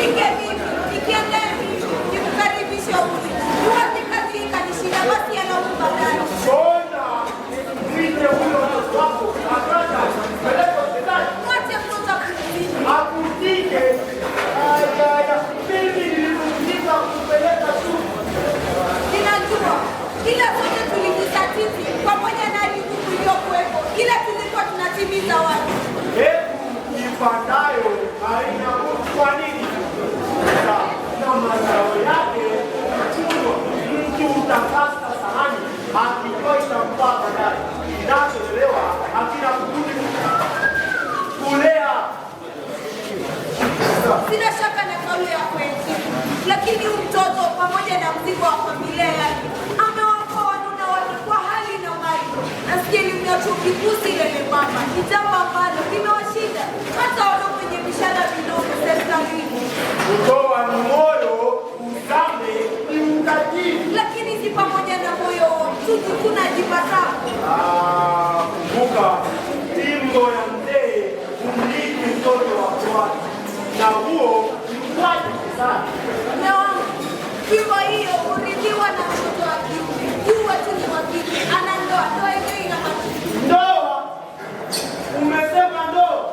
Nifike vipi? Nikiendea vipi? Nikukaribisha huku. Uwazi kazi hii kanishinda basi anaumba ndani. Mbona nipite huyo mtoto wako akata peleka hospitali? Mwache mtoto akupumzike. Akupumzike? Aya, mimi nilimzika kupeleka shule. Ninajua ila sote tulijisatiti pamoja na jukumu iliyokuwepo, ila tulikuwa tunatimiza wapi? Hebu ipandayo haina mtu kwa nini? Na mazao yake kuchunwa. Mtu utakasa sahani akitoa itampaa baadaye. Inachoelewa hakina kurudi kulea. Sina shaka na kauli ya kweli, lakini mtoto pamoja na mzigo wa familia yake amewapa wanuna wake kwa hali na mali. Nasikia elimu ya chuo kikuu ile mama ni jambo ambalo limewashinda hata walio kwenye mishahara midogo serikalini. Kutoa ni moyo, uzame ni utajiri. Lakini si pamoja na moyo mtutu kuna jipatapo. Kumbuka fimbo ya mzee kumliki mtoto wa kwake, na huo ni wajibu sana. Mume wangu, fimbo hiyo huridhiwa na mtoto wa kiume. Jua tu ni wa kike, ana ndoa, ndoa yenyewe ina matatizo. Ndoa? Umesema ndoa?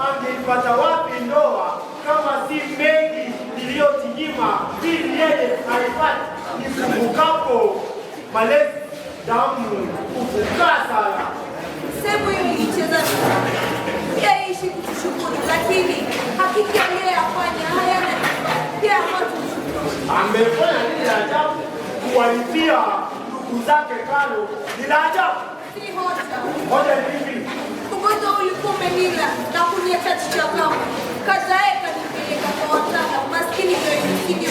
Angeipata wapi ndoa kama si mengi iliyotinyima ili yeye aipate? Nikumbukapo malezi damu kufukaa sana. Sehemu hiyo ilicheza vizuri. Pia ishi kutushukuru, lakini hakika aliyoyafanya hayana nafasi. Pia watu Amefanya nini la ajabu? Kuwalipia ndugu zake karo ni la ajabu. si hoja. Hoja ni hivi. Ugonjwa ulikuwa umenila na kuniacha chicha kama. Kazaeka nipeleka kwa watala, maskini ndio ilisidi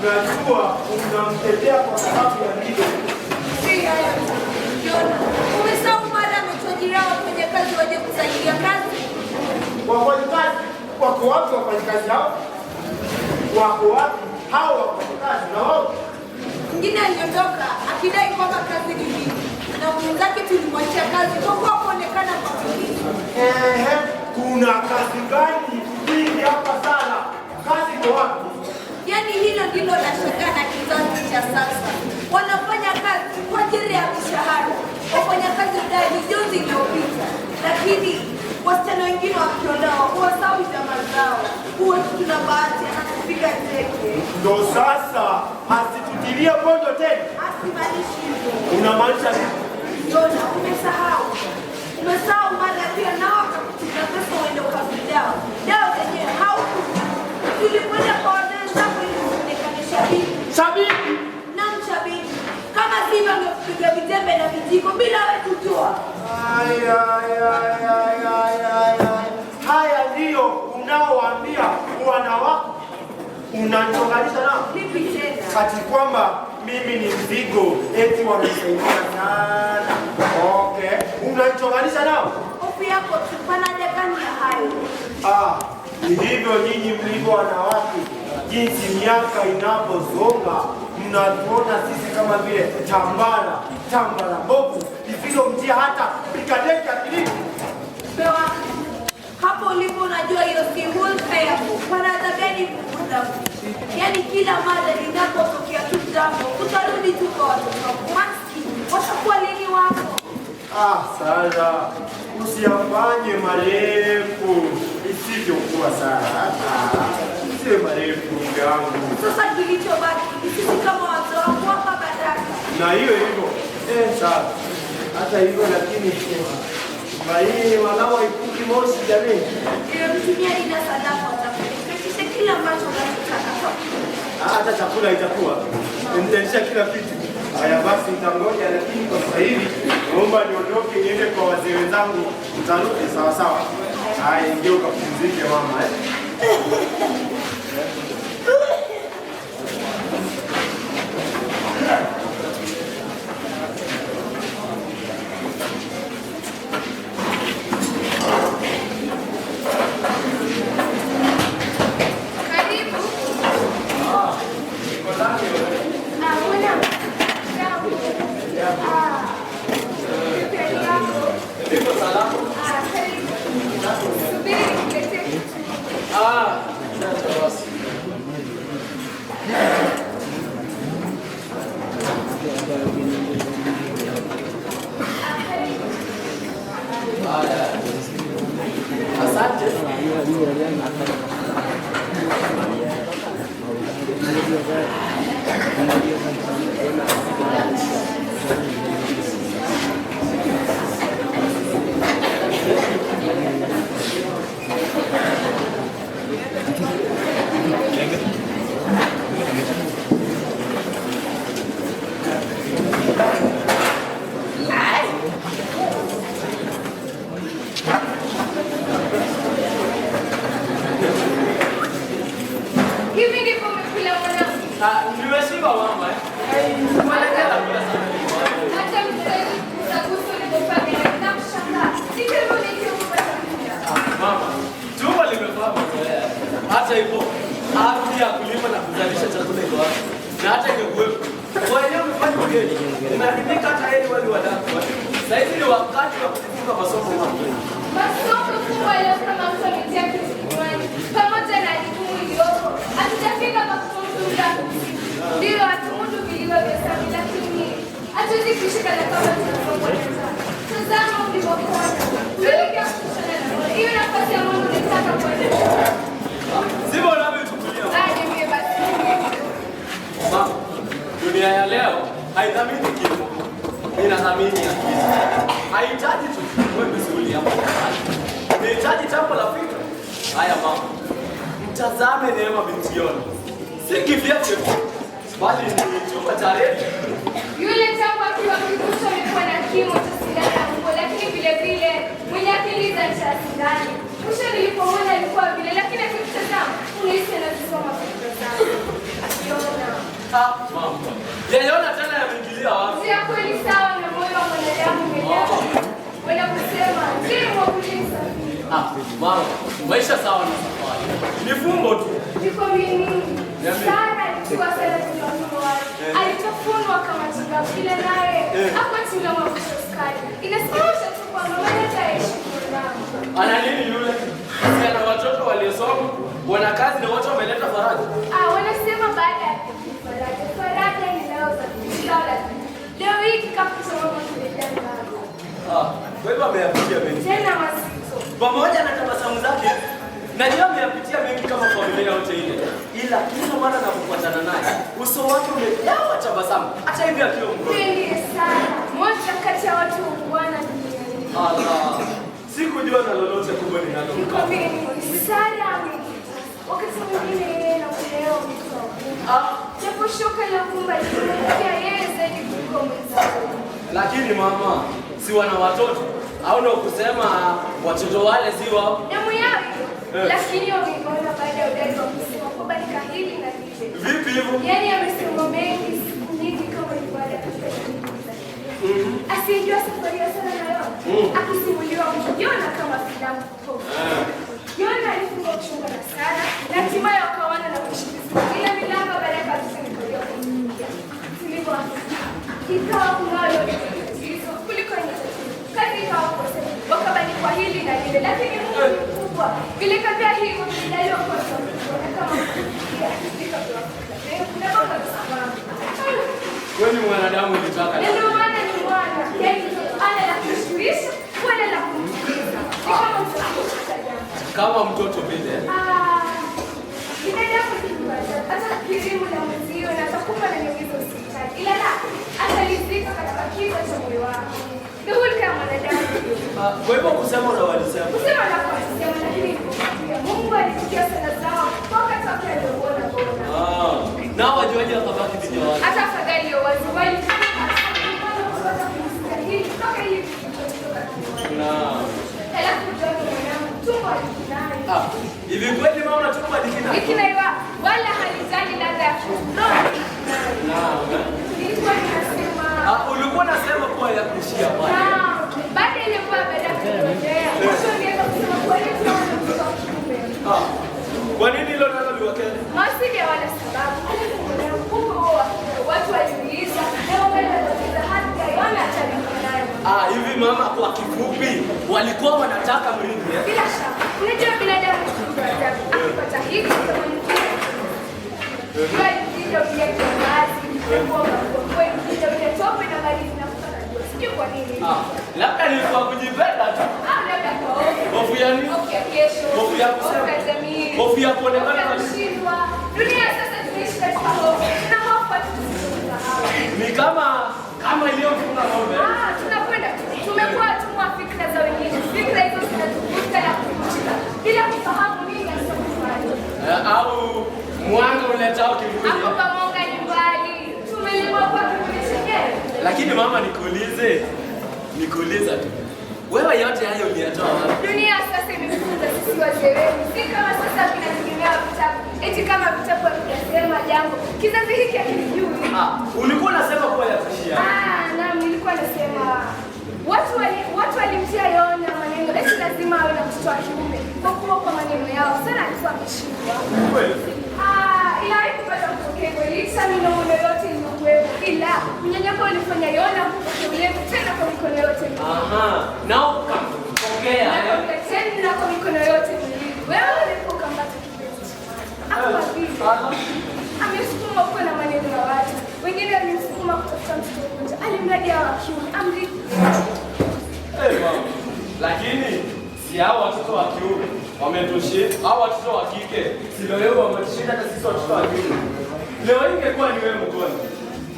Najua unamtetea kwa sababu ya nini. si haya. Jona, umesahau mara ametuajiriwa kwenye kazi waje kusaidia kazi? Wafanyikazi wako wapi? Wafanyikazi hao wako wapi? Hao wafanyikazi na wao Mwingine aliondoka akidai kwamba kazi ni mingi, na mwenzake tulimwachia kazi kwa kuwa kuonekana kwa wingi. Kuna kazi gani nyingi hapa sana? Kazi iko wapi? Yaani hilo ndilo la shangaa na kizazi cha sasa. Wanafanya kazi kwa ajili ya mishahara, wafanya kazi ndani juzi iliyopita, lakini wasichana wengine wakiondoa huwasahau jamaa zao. Huwa tuna bahati anakupiga teke. Ndo sasa asitutilie pondo tena. Asimaanishi hivyo. Unamaanisha nini? Jona, umesahau mara pia nao wakakutia pesa uende ukavidao. Dawa zenyewe haukuta. Tulikwenda kwa wazazi zako ili usionekane shabiki. Shabiki? Na mshabiki. Kama sivyo angekupiga vitembe na vijiko bila wewe kujua. Haya ndiyo unaowaambia wanawake. Unanichonganisha nao? Vipi tena? Kati kwamba mimi ni mzigo, eti wanasaidia sana. Okay. Unanichonganisha nao? Hofu yako tu, pana haja gani ya hayo? Ni hivyo nyinyi mlivyo wanawake, jinsi miaka inavyosonga mnatuona sisi kama vile tambara mbovu lisizomjia hata pikadeki akilini. Bewa, hapo ulipo unajua hiyo si hulka yako. Pana haja gani kukuza? Yaani kila mara linapotokea tu jambo, utarudi tu kwa watoto wako. Maskini, watakuwa lini wako? Sasa usiyafanye marefu isivyokuwa sana. Usiwe marefu yangu. Sasa kilichobaki ni sisi kama watu wako hapa Baraka. Na hiyo hivyo. Sawa. Hata hivyo lakini maini walau haikuki moshi jamii. Mtumia ina sadaka watakufikisha kila ambacho unachotaka. Hata chakula itakuwa. Nitanisha kila kitu. Haya basi nitangoja, lakini kwa sasa hivi naomba niondoke niende kwa wazee wenzangu. Mtarudi sawa sawa. Haya, ingia ukapumzike mama. Ah, Hata hivyo, ardhi ya kulima na kuzalisha chakula iko wapi? Na hata ingekuwepo, kwa eneo umefanya ugeni, umeandika hata yeye wale wadau. Sasa hivi ni wakati wa kufunga masomo mapya. Masomo kubwa leo kama mtu ametia kitu kinywani, pamoja na jukumu iliyoko, hatujafika makufunza. Ndio hatumudu vilivyo vya sami, lakini hatuwezi kushika na kama tunafanya. Tazama ulivyokuwa. Tuelekea kushana na wewe. Hiyo nafasi ya Mungu nataka kuendelea. Sivyo unavyochukulia. Niambie basi. Mama, dunia ya leo haithamini kitu. Inathamini akili. Haihitaji tuchukue misuli hapo. Inahitaji jambo la fikra. Haya mama. Mtazame Neema binti Yona. Si kivyake bali ni chumba cha redi. Yule tangu akiwa kikucho alikuwa na kimo cha sindano ya nguo, lakini vile vile mwenye akili za sindani. Mwisho nilipomwona alikuwa vile, lakini akitazama unahisi anazisoma fikra zangu. Yona. Mama. Yona tena yameingilia wapi? Si kweli sawa na moyo wa mwanadamu mwenyewe. Wala kusema, ndiye mwakulinsa. Mama, maisha sawa na safari. Ni fumbo tu. Yuko mingi. Sana alikuwa sana kwa wale. Alitafunwa kama chinga vile naye. Hapo chinga mafuta sukari. Inasikitisha tu kwa mama hataishi kwa. Ana nini yule? Si ana watoto waliosoma, wana kazi na wote wameleta faraja. Wanasema baada ya faraja. Faraja ni leo za kishara. Leo hii kikakusoma kuelekea baba. Kwa hivyo ameyapitia mengi. Tena mazito. Pamoja na tabasamu zake, najua ameyapitia mengi kama familia yote ile. Ila kila mara anapofuatana naye, uso wake umejawa tabasamu. Hata hivyo akiwa mgonjwa. Ndiye sana. Mmoja kati ya watu wana duniani. Allah. Sikujua na lolote kubwa ninalomka. Sana wakati mwingine yeye na kuleo mtoto. Japo shoka la kumba lilimwekea yeye zaidi kuliko mwenzake. Lakini mama, si wana watoto? Au ndio kusema watoto wale si wao? Damu yao hiyo. Lakini wameona baada ya udai wa kusema kwamba ni kahili na vile. Vipi hivyo? Yaani amesema mengi siku nyingi kama ibada katika jamii. Asijua safari ya sana na yao. Akisimuliwa Yona kama filamu. Yona alifunga kuchunga na sana na hatimaye wakawana na kushirikiana. Ila milango baada ya kazi zilikuwa silivyo. Ikawa kunalo hizo kuliko inatatizo. Kazi ikawa kose. Wakabani kwa hili na lile. Lakini Mungu ni mkubwa. Vile kabla hivyo nilidaiwa kwa sababu kama kufikia kufika kwa kuna baba sababu. Kwani mwanadamu nitaka. Ndio maana ni mwana. Yaani ana la kushirikisha wala la kumsikiliza. Ni kama mtoto. Kama mtoto vile. Binadamu ni mbaya. Hata kirimu na mzio na atakupa na nyongezo hospitali. Ila la, atalizika katika kichwa cha moyo wako. Ndio hulka ya mwanadamu. Kwa hivyo kusema na walisema. Kusema na kusema lakini Mungu alisikia sala zao wakati wake aliona bora. Na wajuaje wakabaki bila wao? Hata afadhali wazi wali kama hii toka hii. Hivi kweli mama unachukua dikina? Dikina iwa wala halizani ladha ya nilikuwa ninasema ulikuwa unasema kuwa ya kuishia pale. Baada ile kwa baada ya kuongea mwisho ningeweza kusema kwa nini tunataka kwa nini hilo nalo liwakele? Masidi ya wala sababu huko watu waliuliza na wakaeleza hata Yona atalifanaje. Hivi mama kwa kifupi walikuwa wanataka mrithi. Bila shaka. Unajua binadamu ni ajabu. Akipata hivi kama mwingine. Ndio ndio kiasi. Kwa ndio ndio tope na mali zinapata. Sijui kwa nini. Labda ni kwa kujipenda tu. Labda kwa hofu Hofu ya nini? Hofu ya kesho. Hofu ya kusema. Hofu ya jamii. Hofu ya kuonekana Hofu ya kushindwa. Dunia sasa tunaishi katika hofu. Na hofu hatutusahau. Ni kama iliyofunga ng'ombe. Tunakwenda. Tumekuwa tumwa fikra za wengine. Fikra hizo zinatuvuta na kutushika. Bila kufahamu nini hasa kufanya. Au mwanga uletao kivuli. Hapo pamoja ni mbali. Tumelimwa kwa kivuli chenyewe. Lakini mama, nikuuliza tu. Wewe yote hayo uliyatoa wapi? Dunia sasa imefunza sisi wazee wetu. Si kama sasa tunategemea vitabu. Eti kama vitabu vinasema jambo. Kizazi hiki hakijui. Ulikuwa unasema kwa yatishia. Naam, nilikuwa nasema watu walimtia Yona maneno. Eti lazima awe na mtoto wa kiume. Kwa kuwa kwa maneno yao sana alikuwa ameshindwa. Kweli? Ila haikupata matokeo. Licha minong'ono yote iliyokuwepo. Ila mnyanyapaa ulifanya Yona kupokeleka tena kwa mikono yote. Nao ukapokea. Tena kwa mikono yote miwili. Wewe ulipoka mbata kipenzi. Hakuwa vile. Amesukuma kuwa na maneno ya watu. Wengine walimsukuma kutafuta mtoto mmoja. Alimradi hawa wa kiume. Amrithi. Mama. Lakini si hao watoto wa kiume wametoshe, hao watoto wa kike si leo wametushinda hata sisi watoto wa kiume. Leo ingekuwa ni wewe mgonjwa.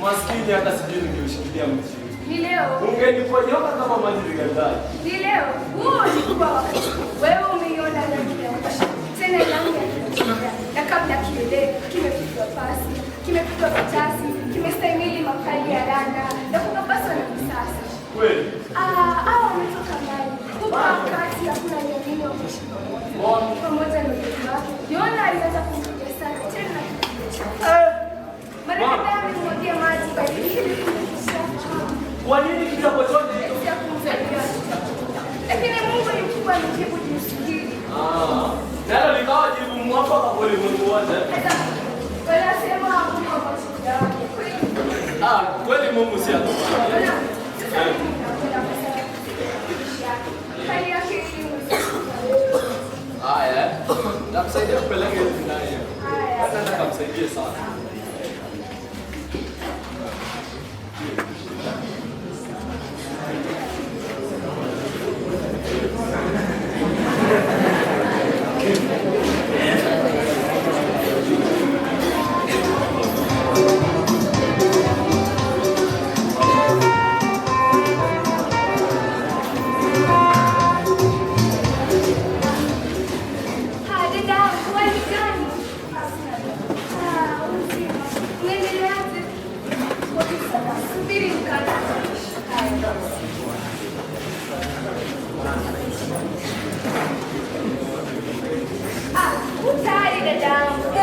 Maskini hata sijui ningeushikilia mti. Ni leo. Ungeniponyoka kama maji vigandani. Ni leo. Huo ulikuwa wakati. Wewe umeiona rangi ya mwisho. Tena rangi ya kichwa. Na kabla kielewe, kimepigwa pasi, kimepigwa vitasi, kimestahimili makali ya randa na kupapaswa na kisasa. Kweli? Hao wametoka mbali. Huko wakati hakuna nyingine wa kushinda. Pamoja na mtoto wake. Yona alianza kumpiga sana tena. Marekani amemwagia maji bali ili kumfikisha. Kwa nini kitabu chote Ya kumzalia. Lakini Mungu ni mkubwa, mjibu jimsubiri. nalo likawa jibu mwafaka kwa ulimwengu wote. Wanasema Mungu kwa shida yake. Kweli Mungu si atufanya. Haya. Nakusaidia kupeleka hivi ndani. Nataka kumsaidia sana.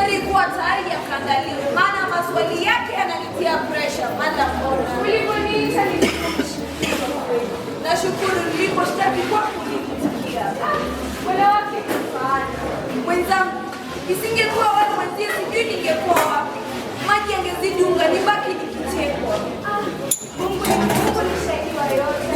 Alikuwa tayari akaangaliwe, maana maswali yake yananitia pressure. Manda mbona uliponiita nilikushukuru kweli. Nashukuru niliposhtaki kwako ulinitikia. Wala wake kufanya. Mwenzangu, isingekuwa wewe mwenzie sijui ningekuwa wapi. Maji yangezidi unga nibaki nikichekwa. Mungu ni shahidi wa yote.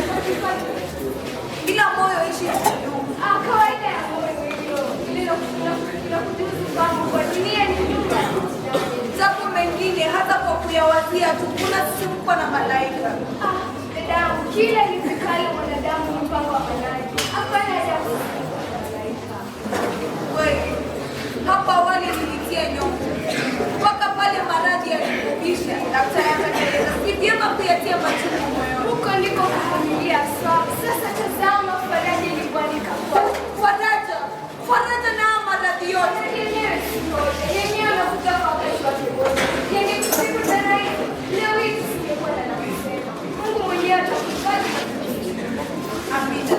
Bila moyo ishi kudumu. Kawaida ya moyo hivyo. Ile kujuzu kwangu kwa dunia ni nyumba. Japo mengine hata kwa kuyawazia tu kuna sisimko na malaika. Dadangu, kila lifikalo mwanadamu ni mpango wa Manani. Hapana ajabu malaika. Wewe, hapa awali nilitia nyongo. Mpaka pale maradhi yalipobisha, daktari akanieleza si vyema kuyatia machungu moyoni. Huko ndiko kuvumilia sawa. Sasa tazama faraja ilikualika kwa Faraja na maradhi yote. yenyewe sikoje. Yenyewe anakuta kwa wakati wake wote. Yenye siku tena hivi. Leo hii tusingekuwa na kusema. Mungu mwenyewe atakufanya. Amina.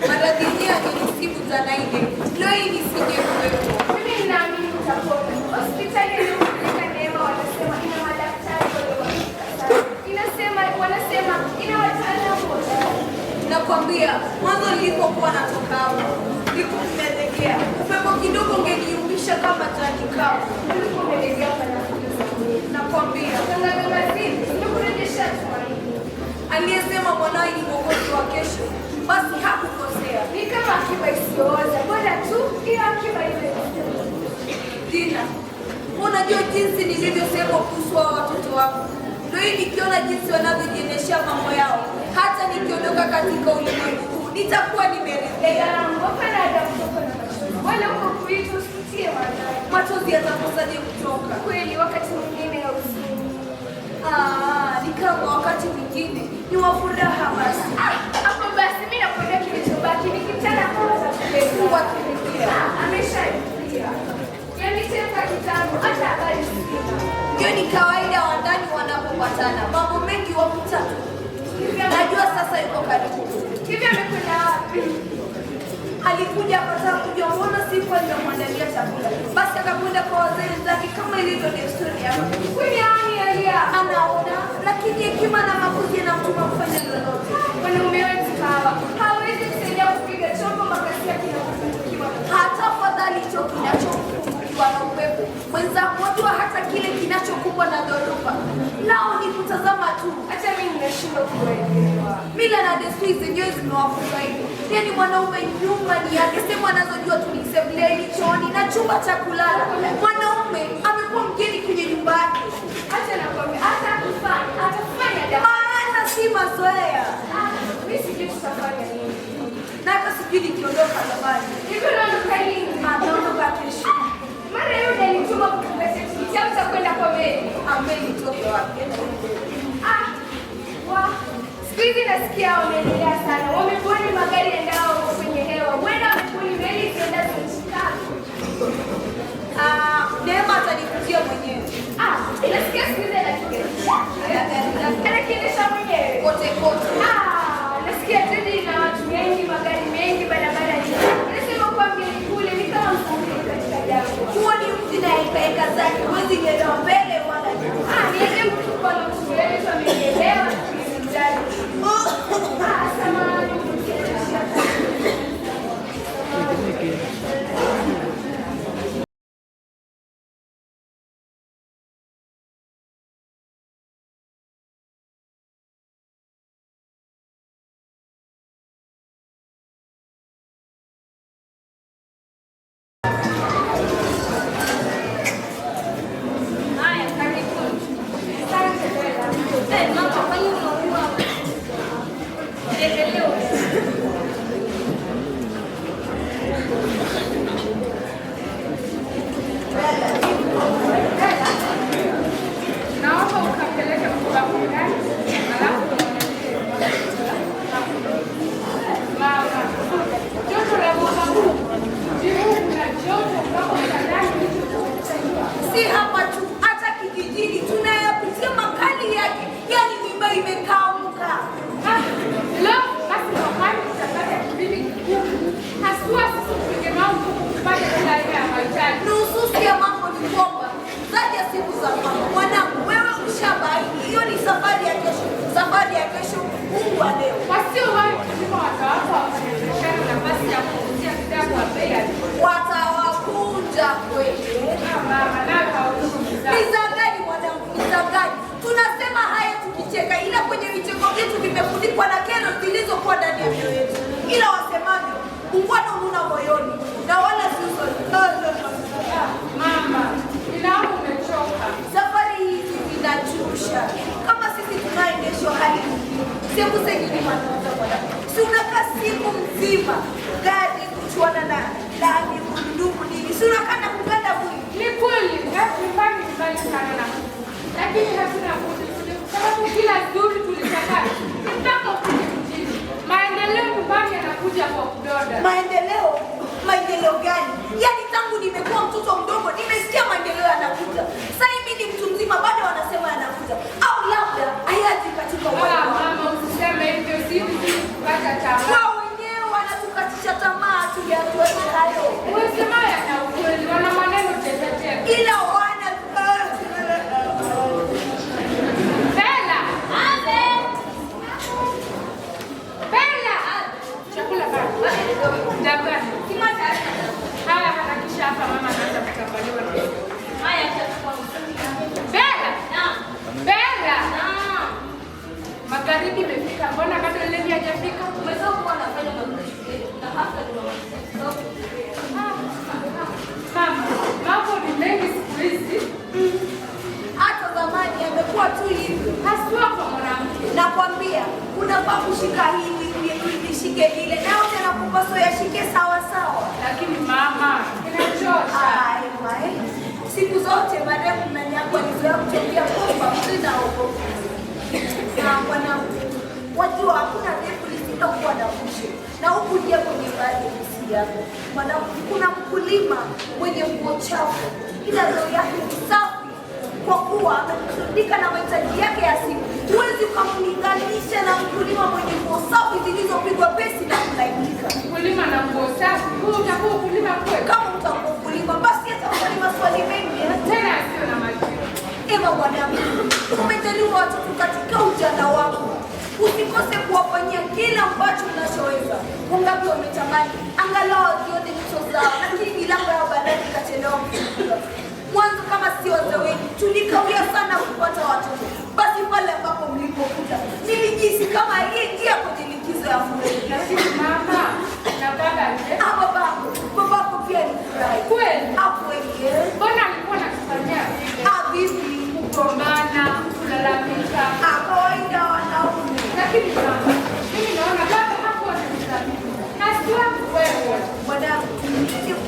Maradhi yenyewe yalinisibu jana ile. Leo hii nisingekuwepo. Mimi ninaamini utapona. Hospitali iliyofika Neema wanasema ina madaktari waliowafika sana. Wanasema ina wataalamu wote. Nakwambia, mwanzo nilipokuwa natoka hapo, nilikumelegea. Upepo kidogo ungeniumbisha kama jani kavu. Nilikumelegea kwa nafasi. Nakwambia, Ngazini, nikurejesha tumaini. aliyesema mwanawe ni mwokozi wa kesho, basi hakukosea. Ni kama akiba isiyooza, bora tu hiyo akiba ile. Dina, unajua jinsi nilivyosema kuhusu hao watoto wako. Ndio hii nikiona jinsi wanavyojiendeshea mambo yao, hata nikiondoka katika ulimwengu huu nitakuwa nimeridhika. Wala uko kuitu usitie madai. Machozi yatakosaje kutoka? Kweli wakati mwingine ya huzuni. Ni kama wakati mwingine ni wa furaha basi. Hapo basi mimi nakwambia kilichobaki ni kitana kwanza Mungu akinikia. Ameshaikia. Yaani tena kitabu hata habari sina. Hiyo ni kawaida wandani wanapopatana. Mambo mengi wapita tu. Najua sasa yuko karibu. Hivi amekwenda wapi? Alikuja akataka kujua mbona siku alimwandalia chakula. Basi akakwenda kwa wazee wenzake kama ilivyo desturi yake. Kwani Elia Anaona, lakini hekima na makuzi yanamtuma kufanya lolote. wanaume wetu hawa hawezi kusaidia kupiga chombo makasi yake kinapofungukiwa. Hata fadhali hicho kinachofungukiwa na upepo. Mwenzangu, wajua hata kile kinachokumbwa na dhoruba. Lao ni kutazama tu. Hata mimi nimeshindwa kuelewa. Mila na desturi zenyewe zimewafunza hivyo. Yaani mwanaume nyumba ni yake, sehemu anazojua tu ni sebuleni, chooni na chumba cha kulala. Mwanaume amekuwa mgeni kwenye nyumba yake. Hata nakwambia hata atafanya Maana si mazoea. mimi sijui tutafanya nini. Na hata sijui nikiondoka zamani. Hivyo naondoka lini? Naondoka kesho. Mara yule alituma kukuletea kitabu cha kwenda kwa meli. Ameni toke wapi? Siku hizi nasikia wameendelea sana. Wamebuni magari endao kwenye hewa. Huenda wamebuni meli ziendazo nchi kavu. Neema atanikutia mwenyewe. Nasikia siku hizi anakiendesha mwenyewe. Kote kote. Nasikia jiji na watu wengi, magari mengi, barabara nyingi. Anasema kwa mgeni kule ni kama msafiri katika jangwa. Huo ni mti na eka zake. Huwezi kuelewa mbele wala nyuma. Niende kuchukua na mtu wetu amenielewa na kuizijali. Samahani. Naomba ukapeleke mkoba ndani. Alafu mama. Joto la mama. Jibu na joto kama ndani. Si hapa tu, hata kijijini tunayapitia makali yake. Yaani mimba imekauka. Leo basi wakati tutapata kipindi kikubwa. Haswa sisi tupige mambo kupata kila aina ya mahitaji. Nususi ya mambo ni kwamba zaja siku za mama. Mwanangu, wewe ushabaini. Hiyo ni safari ya kesho. Safari ya kesho, Mungu wa leo. Wasio wale kama watawapa wafanyabiashara nafasi ya kuuzia bidhaa kwa bei ya juu. Watawakunja kweli. Mama nawe hauko bidhaa. Bidhaa gani mwanangu? Bidhaa gani? Tunasema haya tukicheka, ila kwenye vicheko vyetu vimefunikwa na kero zilizokuwa ndani ya mioyo yetu. Ila wasemavyo, ungwana huna moyoni na wala si usoni. Mama, ninaona umechoka. Safari hizi zinachosha. Kama sisi tunaendeshwa hali nyingine. Sehemu zingine wanaweza mwanangu. Si unakaa siku mzima gari kuchuana na lami, gurudumu nini. Si unakaa na kuganda mwili. Ni kweli, nyumbani ni mbali sana na lakini hatuna budi kwa sababu kila zuri tulichakaa mpaka ukuje mjini. Maendeleo nyumbani yanakuja kwa kudoda. Maendeleo gani? Yaani tangu nimekuwa mtoto mdogo nimesikia maendeleo yanakuja. Sasa hivi ni mtu mzima bado wanasema yanakuja. Au labda hayati katika wao. Mama usiseme hivyo, sisi kupata tamaa. Wao wenyewe wanatukatisha tamaa tuyatuweke hayo. Unasema yana ukweli, wana maneno tetetea. Ila wana Bella! Bella! Chakula bado. Dabani. Haya harakisha. ushike vile nao tena kupaswa yashike sawa sawa. Lakini mama, inachosha. Siku zote marehemu mnanyakwa alizoea kutembea kwamba mzina huko. Na mwanangu, wajua hakuna refu lisilokuwa na mwisho. Na huku ndia kwenye baadhi ya misi yako. Mwanangu, kuna mkulima mwenye nguo chafu. Ila roho yake ni safi. Kwa kuwa amekusudika na mahitaji yake ya siku. Huwezi ukamlinganisha na mkulima mwenye nguo safi zilizopigwa pesi na kulainika. Mkulima na nguo safi, huu utakuwa ukulima kweli? Kama utakuwa ukulima, basi hata ni maswali mengi. Tena yasiyo na majibu. Ema mwanangu, umejaliwa watoto katika ujana wako. Usikose kuwafanyia kila ambacho unachoweza. Wangapi wametamani angalau wakione nyuso zao, lakini milango ya bandari ikachelewa kufunguka. Mwanzo kama si wazee wengi, tulikawia sana kupata watoto. Basi pale ambapo mlipokuja, nilijisi kama aliyeingia kwenye likizo ya Mungu. Lakini mama, na baba je? Babako pia ni furahi. Kweli? Hapo wenyewe. Mbona alikuwa anakufanyia vile? Vipi? Kugombana, kulalamika. Kawaida wanaume. Lakini mama, mimi naona baba hakuwa anakuthamini. Na si wangu wewe.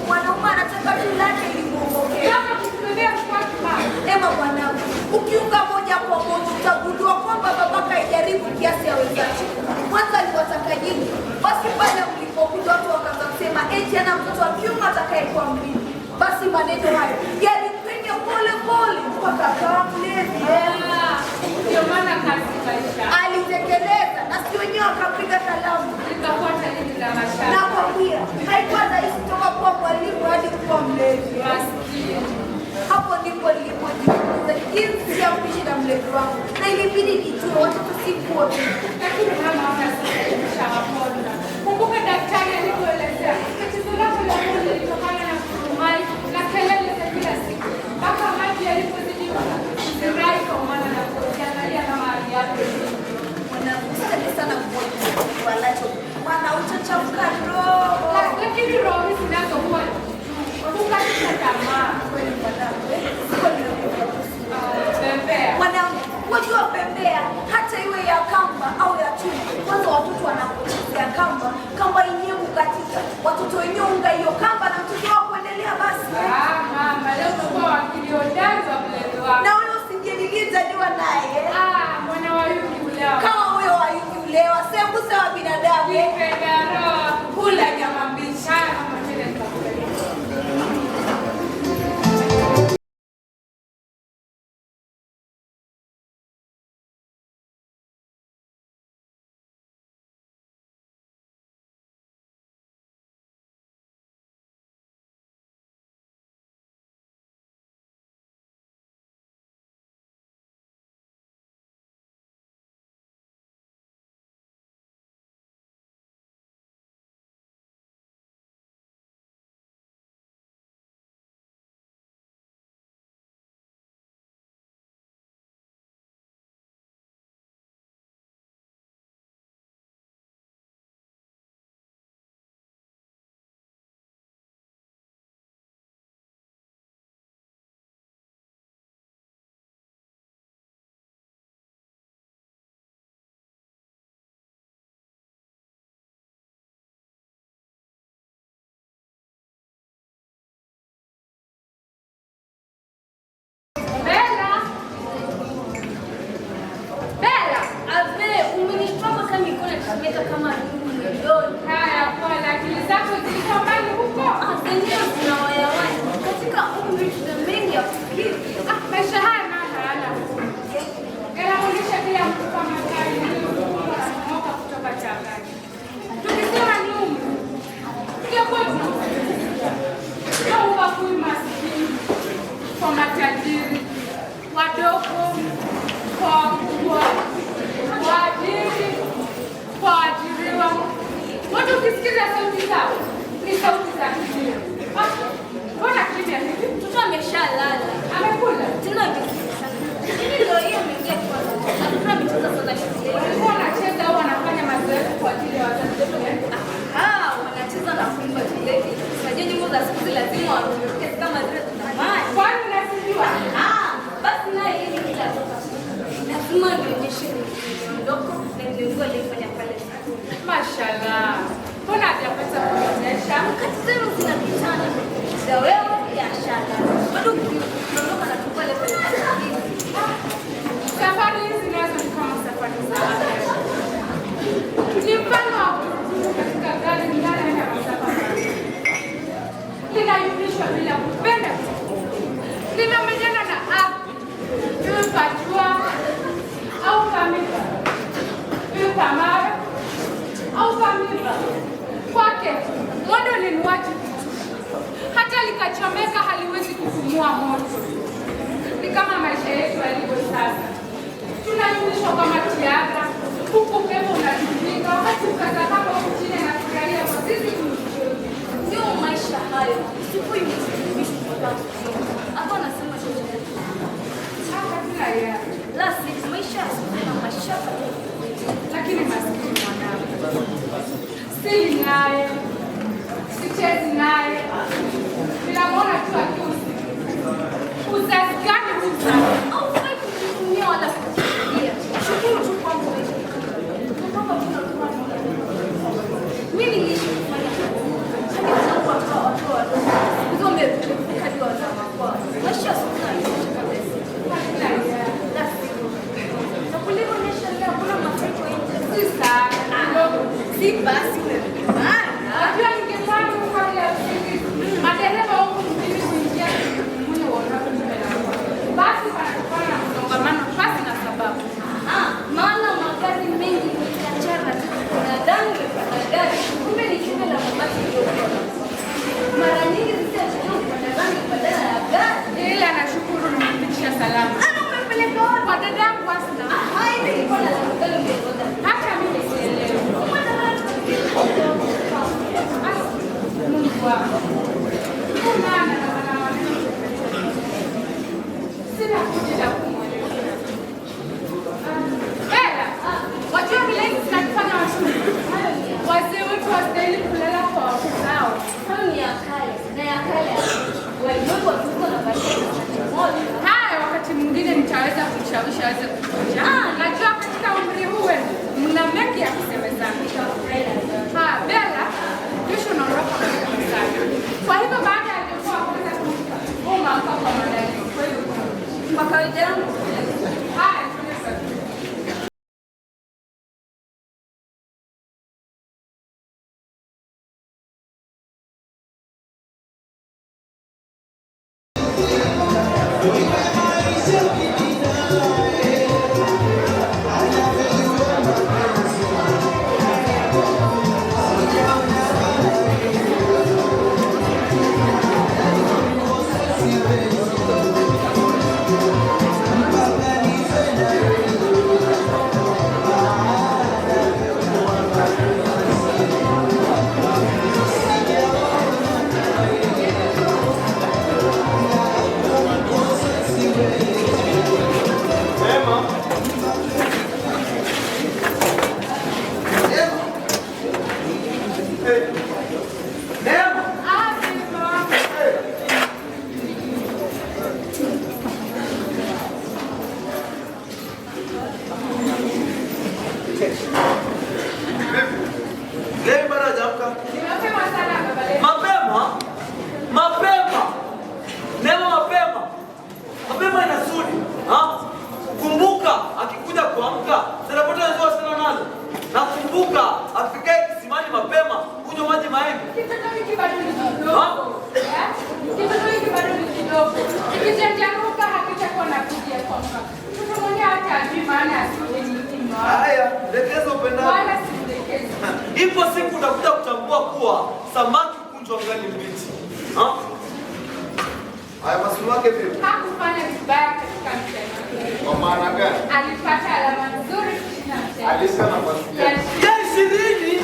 Mwanaume anataka tulane ili muongokee. Kama kukuletea kwa mama. Ema mwanangu, ukiunga moja kwa moja utagundua kwamba babaka haijaribu kiasi awezacho. Mwanzo aliwataka nyingi. Basi pale mlipokuja watu wakaanza kusema eti ana mtoto wa kiume atakayekuwa mrithi. Basi maneno hayo yalikwenda pole pole mpaka akawa mlevi. Ndio maana kazi maisha. Alitekeleza na si wenyewe akapiga kalamu. Nikafuata nini la mashaka. Na kwambia, haikuwa rahisi toka kuwa mwalimu hadi kuwa mlevi. Maskini. Hapo ndipo nilipojifunza jinsi ya kuishi na mlevi wangu. Na ilibidi nijue watoto si wote. Lakini mama unasikitisha wapona. Kumbuka daktari alivyoelezea. Tatizo lako la mwili lilitokana na kurumai na kelele za kila siku. Mpaka maji yalipozidi kuzirai kwa mwana na kujiangalia na mahali yake. Mwanangu, asante sana kumoja walacho. Mwana utachafuka roho. Lakini roho hizi nazo huwa kukatisha tamaa. Kweli mwanangu, Bembea. mwanangu, wajua pembea hata iwe ya kamba au ya chuma. Kwanza watoto wanapochezea kamba, kamba yenyewe hukatika. Watoto wenyewe unga hiyo kamba na mtoto wao kuendelea basi. Mama, leo umekuwa wakiliodazwa mlezi wako. Na wewe usingelilizaliwa naye. Mwana wa Yuki ulewa. Kama huyo Ayubu ulewa, sembuse wa binadamu. Nipenda roho. Kula nyama mbichi. Haya mama, tena nitakupeleka. kama milioni. Haya, kwa akili zako zilikuwa mbali huko. Zenyewe zinawayawaya katika umri tuna mengi ya kufikiri. Maisha haya nayo hayana huruma. Yanaonyesha kila mtu kama gari lililomoka kutoka changani. Tukisema ni umri, tungekuwa tunakufikiria. Au wakui maskini, kwa matajiri, wadogo, kwa wakubwa, waajiri, kwa waajiriwa. Wote ukisikiza sauti zao, ni sauti za kilio. Mbona kimya hivi? Mtoto ameshalala. Amekula? Tena amekula sana. Lakini leo hii ameingia kwa na mtoto amecheza sana shule. Walikuwa wanacheza au wanafanya mazoezi kwa ajili ya wazazi wetu? Wanacheza na kuimba vilevile. Unajua nyimbo za siku hizi lazima waruke kama zile tunamani. Kwani unasijua? Basi naye yeye kila toka. Lazima nionyeshe mdogo na ndio alifanya pale. Mashallah. linachomeka haliwezi kupumua moto. Ni kama maisha yetu yalivyo sasa. Tunanyunyishwa kama tiara, huku pepo unatupinga, wakati ukazakama huku chini na kufurahia kwa sisi kumshoni. Ndio maisha hayo. Siku imeshimishwa kwa hapo anasema chochote. Hata kila ya. La si maisha na mashaka. Lakini maskini mwanangu. Sili naye. Sichezi naye. Ninamwona tu akiusi. Uzazi gani uzazi? Haufai kutumia wala kufikiria. Shukuru tu kwa Mungu. Kama tunakuwa mimi niliishi kufanya kwa watu wadogo. Ngombe kadi wa zama kwa. Maisha sasa ni kabisa. Hakuna ya. Na kulivyoonyesha leo kuna matendo nje. Si sana. Si basi wewe. Najua ningefanya kwa ile usingizi. Madereva huku mjini kuingia mwenye wanapokwenda. Basi panatokana na msongamano pasi na sababu. Maana magari mengi yakiachana na dangi na gari, kumbe ni kitu la mabasi iliyokona. Mara nyingi zisiachana kupata rangi badala ya gari. Ile anashukuru nimemfikisha salama. Umepeleka wapi? Kwa dadangu Asna. Haidi ilikuwa na gari ngeoda. Hata mimi sielewi. Mungu wangu. Maana na maneno. Sina kuja kumweleza. Bella, wajua vile tunafanya washule. Wazee wetu wastahili kulala kwa wake zao. Hayo ni ya kale. Na ya kale walimwengu wakikuwa na bashiri moja. Haya, wakati mwingine nitaweza kumshawishi aweze kukuja. Najua katika umri huu mna mengi ya kusemezana. Bella, kesho naondoka katika msana. Kwa hivyo baada ya kuwa kuweza kuomba kwa madai. Kwa hiyo Kwa kawaida yangu haya tunaweza. Ipo siku utakuja kutambua kuwa samaki kunjwa ngali mbichi. Haya, masuli wake vipi? Hakufanya vibaya katika mtihani. Kwa maana gani? Alipata alama nzuri kushinda mtihani. Alisa nafasi gani? Ya 20.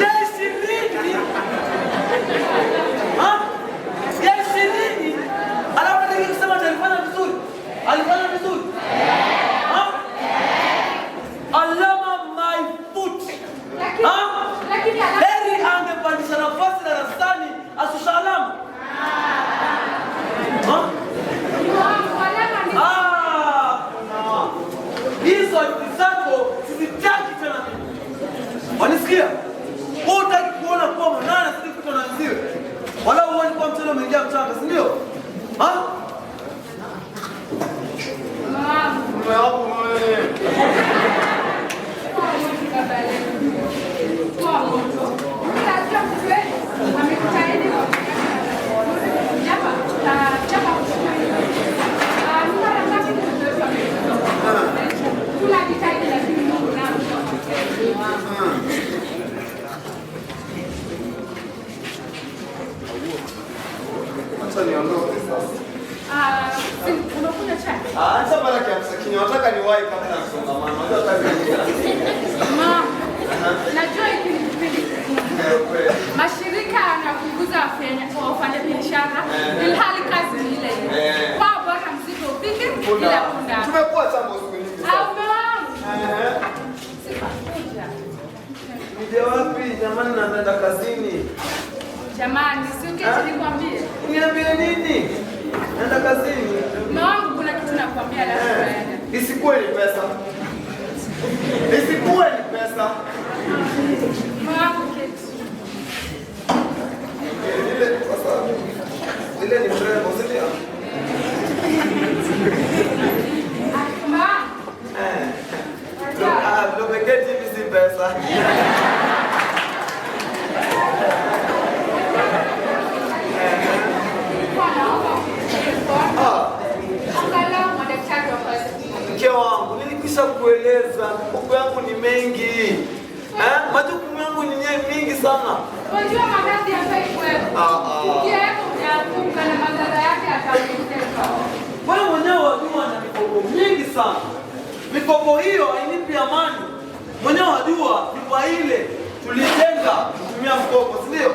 Ya 20. Ya 20. Alafu nataka kusema alifanya vizuri. Alifanya vizuri. Alama my foot. Lakini heri angepandisha nafasi darasani asusha alama. Hizo akili zako sizitaki tena mimi. Wanisikia? Wewe unataka kuona kuwa mwanana sisi kuto na nziwe. Wala uone kwa mtendo umeingia mchanga, si ndio? Mume wako mwenyewe. Acha niondoke sasa. Unakunywa chai? Acha mara kiasi kinywa, nataka niwahi kabla ya msongamano. Unajua kazi hii. Mama, najua hiki ni kipindi mashirika yanapunguza wafanyabiashara ilhali kazi ni ile ile. Kwa bora mzigo upike bila kunda. Tumekuwa chambo siku nyingi sana. Umewaona? Nije wapi jamani, naenda kazini. Jamani, si uketi nikwambie. Niambie nini? Naenda kazini. Mume wangu kuna kitu nakwambia lazima. Isikuwe ni pesa. Isikuwe ni pesa. Mume wangu keti. Ile ni mrembo, si ndio? Ndio pekee hivi si pesa. Mke wangu, nilikwisha kueleza mambo yangu ni mengi. Majukumu yangu ni mingi sana. Unajua maradhi yanayokuwepo. Ukiweka unafunga na madhara yake atakuletea. Wewe mwenyewe wajua na mikopo mingi sana. Mikopo hiyo hainipi amani. Mwenyewe wajua nyumba ile tulijenga kutumia mkopo, si ndio?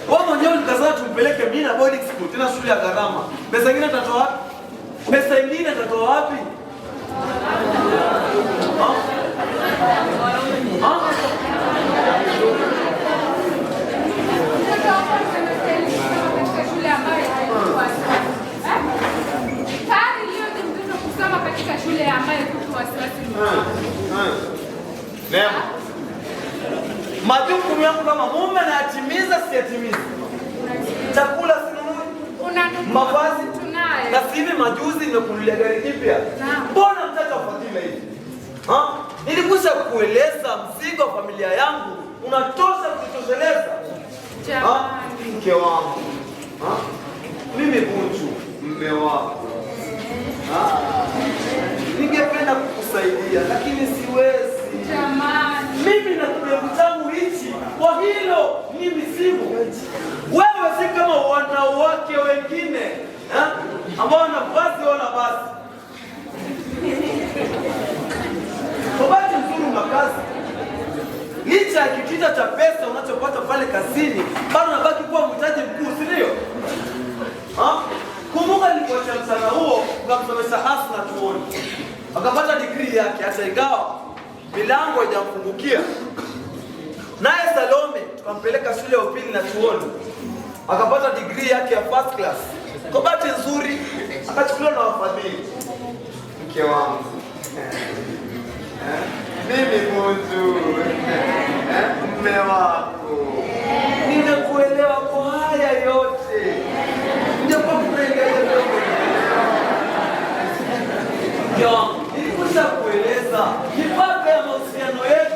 Wewe mwenyewe nikasema tumpeleke mimi na boarding school tena shule ya gharama. Pesa nyingine atatoa wapi? Pesa nyingine atatoa wapi? Shule ambayo kutu wasiwasi Neema. Majukumu yangu kama mume nayatimiza, siyatimiza. Chakula sinunui, mavazi tunaye. Na hivi majuzi nimekununulia gari jipya. Mbona mtaka Fadhila hivi? Nilikwisha kueleza mzigo wa familia yangu unatosha kutosheleza. Mke wangu. Mimi Bunju, mume wako. Ningependa kukusaidia lakini siwezi. Jamani. Mimi na kidevu changu hichi, kwa hilo mimi simo. Wewe si kama wanawake wengine ambao wana basi wana basi. Kwa bahati nzuri una kazi. Licha ya kitita cha pesa unachopata pale kazini, bado unabaki kuwa mtaji mkuu, si ndio? Kumbuka nilipoacha msana huo ukamsomesha Hasna tuoni. Akapata degree yake hata ingawa milango haijamfungukia. Naye Salome tukampeleka shule ya upili na chuoni. Akapata degree yake ya first class. Kwa bahati nzuri akachukuliwa na wafadhili. Mke wangu. Mimi Bunju. Mume wako. Nimekuelewa kwa haya yote. Nilikuja kueleza mipaka ya mahusiano yetu.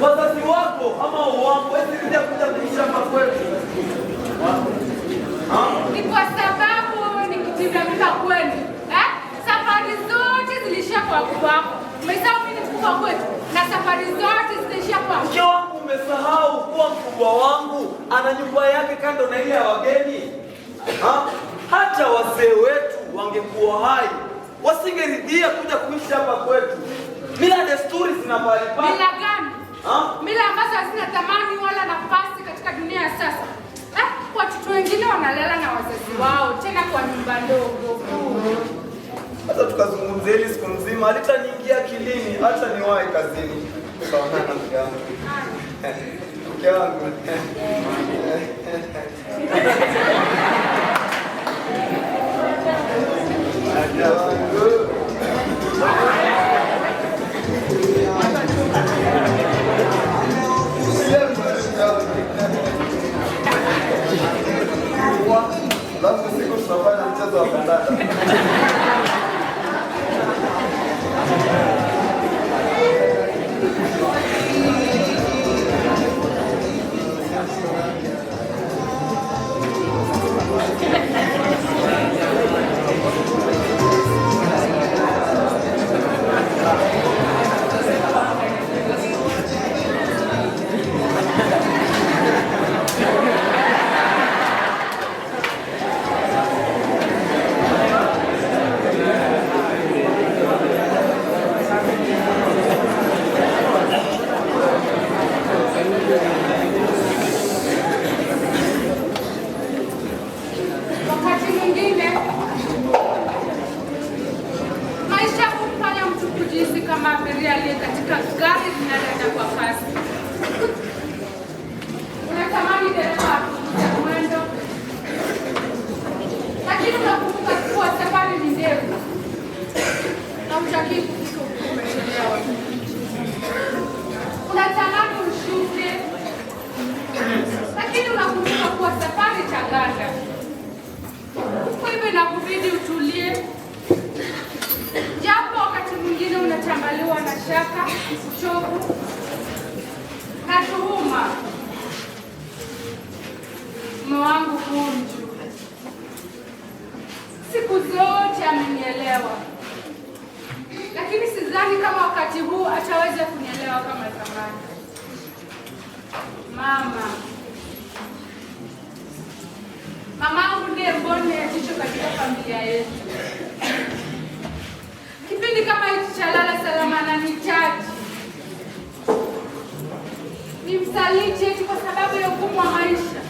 Wazazi wako ama wangu wezi kuja kuishamba kwetu. Ni kwa sababu nikitindamika kwenu. Safari zote zilishia kwa kwako. Umesahau mimi ni mkubwa kwetu na safari zote zilishia kwa mke wangu. Umesahau kuwa mkubwa wangu ana nyumba yake kando na ile ya wageni. Hata wazee wetu wangekuwa hai wasingeridhia kuja kuishi hapa kwetu. Mila desturi zinapalipana. Mila gani? Mila ambazo hazina thamani wala nafasi katika dunia ya sasa. Watoto wengine wanalala na wazazi wao tena kwa nyumba ndogo. Hata tukazungumzia hili siku nzima, halitaniingia akilini. Hata niwahi kazini. Sawa na mke wangu. Mke wangu. Alafu siku tutafanya mchezo wa kandanda. aliye katika gari linaloenda kwa kasi. Unatamani dereva apunguze mwendo, lakini unakumbuka kuwa safari ni ndefu na hutaki kufika ukiwa umechelewa. Unatamani ushuke, lakini unakumbuka kuwa safari chaganda. Kwa hivyo inakubidi utulie, japo wakati mwingine unachambaliwa na shaka, uchovu na tuhuma. Mume wangu Kunju siku zote amenielewa, lakini sidhani kama wakati huu ataweza kunielewa kama zamani. Mamangu ndiye mboni ya jicho katika familia yetu. Kipindi kama hichi cha lala salama ananihitaji, nimsaliti eti kwa sababu ya ugumu wa maisha.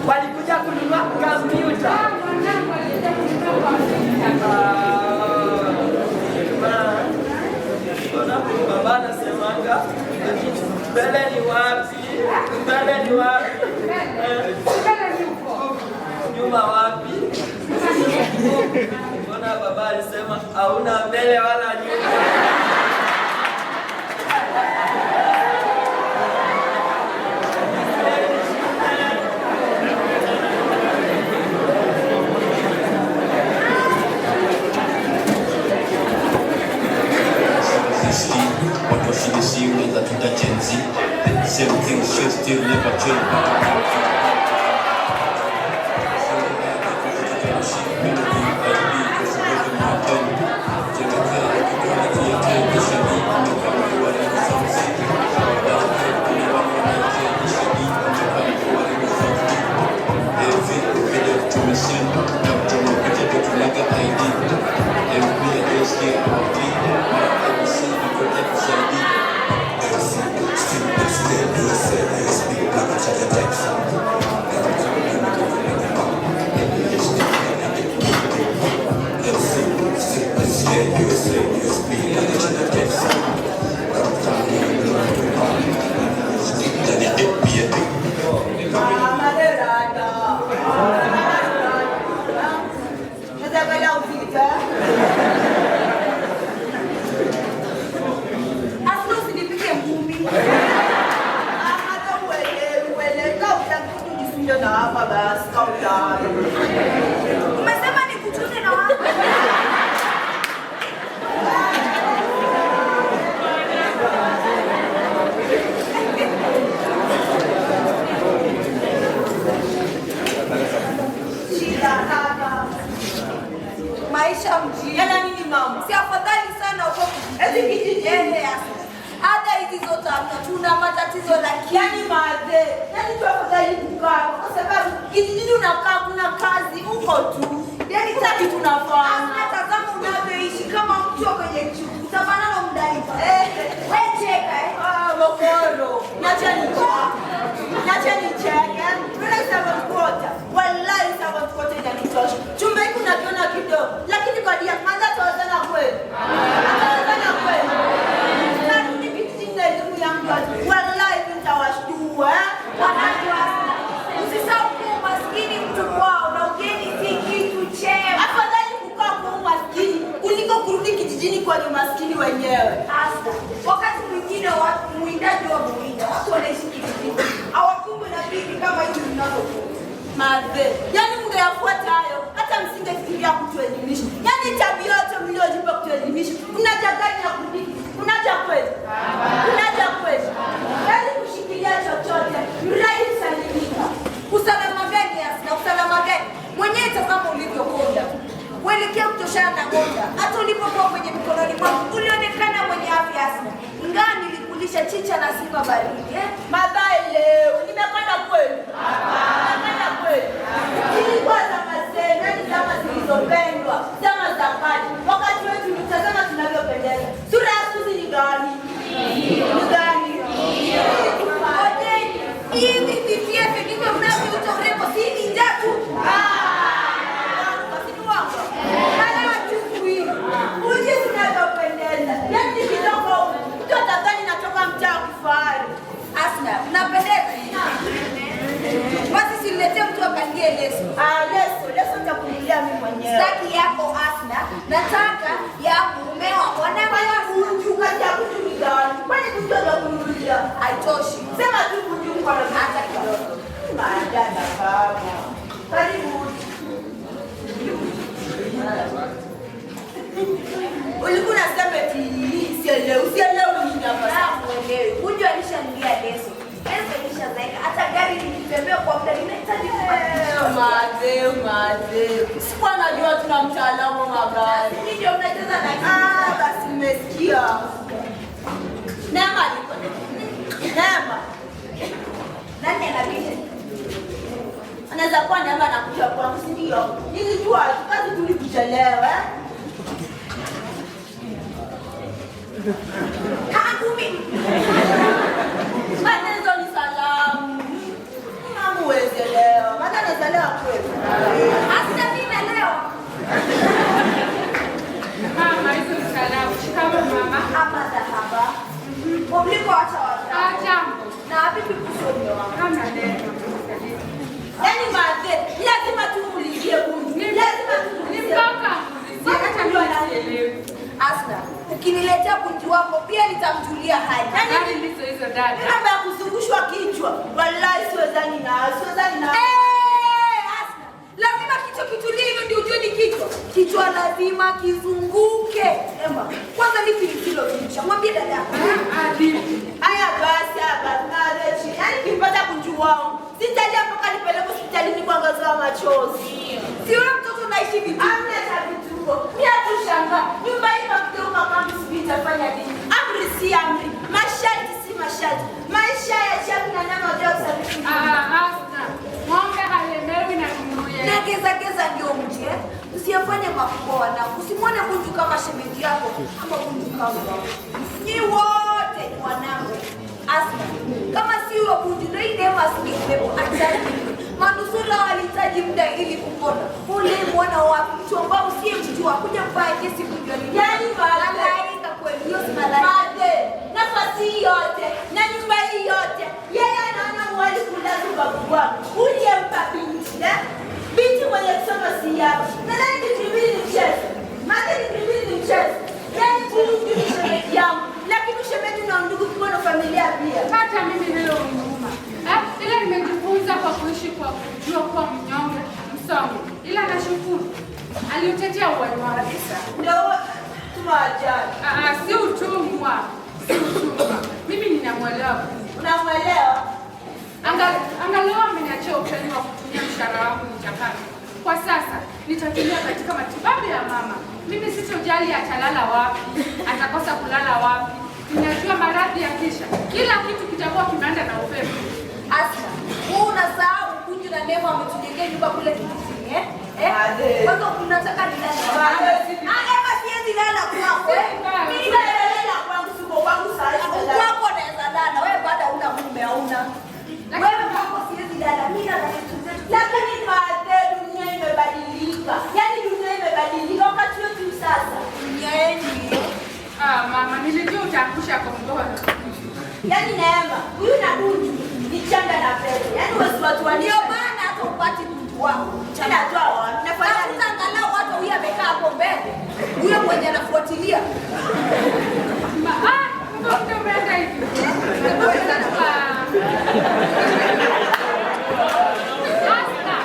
Walikuja kununua kompyuta. Baba anasemanga mbele ni wapi? Mbele ni wapi? Nyuma wapi? Mbona baba alisema hauna mbele wala nyuma? What was she deceiving that to the Gen Z? Same thing, she still never change. Umesema nikuchune na wapi? Maisha mjini. Yana nini mama? Si afadhali sana uko kijijini. Hata hizi zote tuna matatizo lakini yani madhe. Yani tu afadhali kukaa kwa sababu kijijini unakaa kuna kazi uko tu. Yani tati tunafanya. Tazama unavyoishi kama mtu kwenye chuku. Utapana na mdaifa. Wewe cheka mokoro. Nacha nicheke. Mbona sababu kota? Wallahi sababu kota inanitosha. Chumba hiki unakiona kidogo. Lakini kwa dia kwanza tawazana kweli. Tawazana kweli. Narudi kijijini na elimu yangu. Wallahi nitawashtua. Wanajua. Usisahau kuwa umaskini mtu kwao na ugeni si kitu chema. Afadhali kukaa kwa umaskini kuliko kurudi kijijini kwa umaskini wenyewe. Hasa wakati mwingine Madhe, yani mngeyafuata hayo, hata msingefikiria kutuelimisha. Yani tabia yote mliojipa kutuelimisha, mnaja gani ya kupiki? Mnaja kweli? Mnaja kweli? Yani kushikilia chochote, mradi salimika. Usalama gani Asna? Usalama gani? Mwenyewe tazama ulivyokonda. Uelekea kutoshana na konda. Hata ulipokuwa kwenye mikononi mwangu, ulionekana mwenye afya Asna. Ingawa nilikulisha chicha na sifa baridi. Madhai leo, nimekwenda kweli? Nimekwenda kweli? Ilikuwa zama zenu, yani zama zilizopendwa, zama za kale. Wakati wetu tutazama tunavyopendeza. Sura ya Suzi ni gani? Ni gani? Odeni, hivi vitiete ndivyo mnavyoita urembo, si ni njatu? Uje tunavyopendeza. Yani kidogo mtu atadhani natoka mtaa kifahari. Asna, unapendeza? Basi siniletee mtu akangie leso. Leso nitakununulia mimi mwenyewe. Sitaki yako Asna, nataka ya mumewa. Wanafanya kujuka cha kutumigani. Kwani kutoka kununulia haitoshi. Sema tu kujuka na hata kidogo. Maadada kama. Karibu. Ulikuwa unasema eti usielewe nini hapa? Muelewe. Unajua alishangia leso. Leso ilishazaika. Hata gari likitembea kwa muda linahitaji Madhe. Sikuwa najua tuna mtaalamu wa magari. Ndio unacheza na basi nimesikia. Neema liko. Neema. Nani anapisha? Anaweza kuwa Neema anakuja kwangu, si ndio? Nilijua kazi tulikuchelewa. Kumi. Manezo ni salamu. Hamuwezi leo. Mata nazalewa kweli. Asna mimi leo. Mama, hizo ni salamu. Shikamoo mama. Hapa dhahaba. Mliko acha wata. Jambo. Na vipi kusomea wangu? Kama leo. Yaani Madhe, lazima tumulizie Bunju. Lazima tumulizie. Hata mimi Asna, ukiniletea Bunju wako pia nitamjulia hali. Nani ndizo hizo dada? Kama ya kuzungushwa kichwa. Wallahi siwezani na. Asna, lazima kichwa kitulie hivyo ndio ujue ni kichwa. Kichwa lazima kizunguke. Emma, kwanza lipi lisilozungusha? Mwambie dada. Haya basi hapa tunarechi. Yaani kimpata Bunju wangu. Sitalia mpaka nipeleke hospitalini kuangaziwa machozi. Siwe mtoto naishi vitu. Amna cha vituko. Mimi hatushanga. Nyumba hii makitoka kama sipita fanya nini? Amri si amri. Masharti si masharti. Maisha ya chama na nama ndio sababu. Asna. Ng'ombe halemewi na kunuye. Na geza ndio mje. Usiyafanye makubwa wanangu. Usimwone Bunju kama shemeji yako ama Bunju kama. Ni wote ni wanangu. Asna, kama si huyo Bunju ndio Neema asingekuwepo achaji. Manusura walihitaji muda ili kupona. Ule mwana wa mtu ambao usiyemjua kuja mbaya kesi kujua ni. Yaani malaika kweli, hiyo si malaika. Madhe, nafasi yote na nyumba hii yote. Yeye anaona mwali kulazu babu wangu. Uliyempa binti, binti mwenye kusoma si yako. Na nani kitribili ni mchezo? Madhe ni kitribili ni mchezo. Yaani Bunju ni shemeji yangu. Lakini shemeji na ndugu kwa na familia pia. Hata mimi leo nimeuma. Ila nimejifunza kwa kuishi kwa kujua kuwa mnyonge, msongo. Ila nashukuru. Aliutetea uhai wangu kabisa. Ndio tumajali. Si utumwa. Mimi ninamwelewa. Unamwelewa? Angalau ameniachia upendo wa kutumia mshahara wangu mchakato. Kwa sasa nitatumia katika matibabu ya mama. Mimi sitojali atalala wapi, atakosa kulala wapi. Ninajua maradhi ya kisha. Kila kitu kitakuwa kimeenda na upepo. Asna, wewe unasahau Bunju na Neema wametujengea nyumba kule kijijini, Kwanza unataka nilale. Neema siwezi lala kwako. Mimi nalala kwangu siko kwangu sasa. Kwako naweza lala. Wewe baada una mume hauna. Wewe kwako siwezi lala. Mimi nalala tu. Lakini Madhe, dunia imebadilika. Yaani dunia imebadilika wakati wetu sasa. Dunia yetu. Mama, nilijua utaangusha kongono. Yaani Neema, huyu na Bunju ni changa na pesa. Yaani watu ndio maana hata upati Bunju wako. Chana toa wapi? Nafanya angalau watu huyu amekaa hapo mbele. Huyo mwenye anafuatilia. Mbona umeenda hivi? Asna.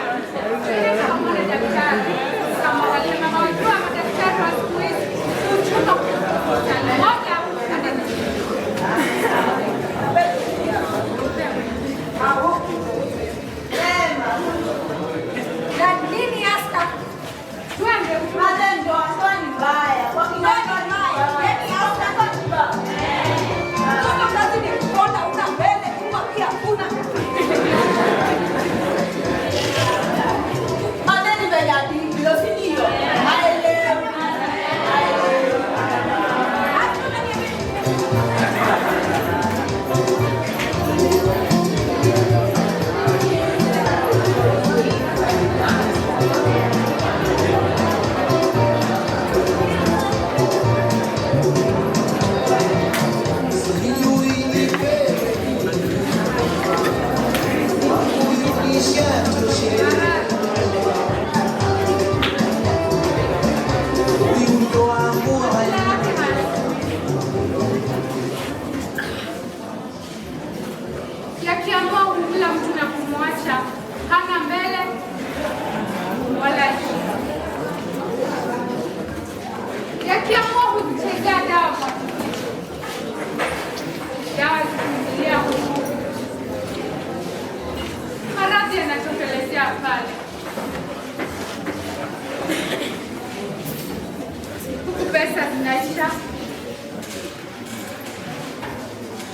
inapita,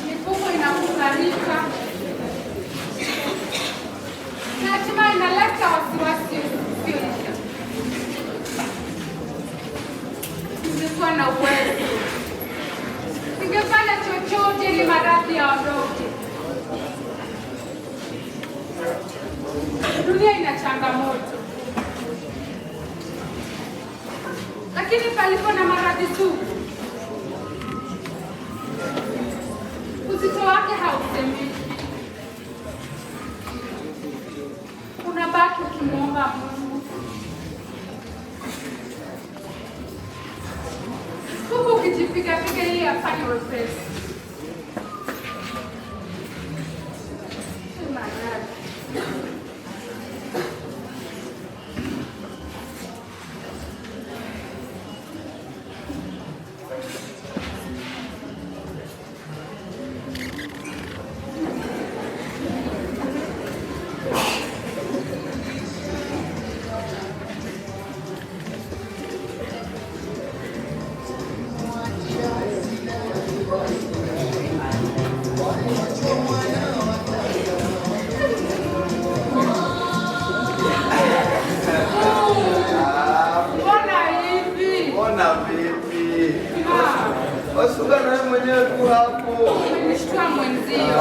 mifuko inakukarika, na hatimaye inaleta wasiwasi usioisha. Ningekuwa na uwezo, ningefanya chochote ili maradhi yaondoke. Dunia ina changamoto, lakini palipo na maradhi sugu, uzito wake hausemeki. Unabaki ukimwomba Mungu huku ukijipigapiga ili afanye wepesi. Wasuka na wewe mwenyewe tu hapo. Nishtua mwenzio.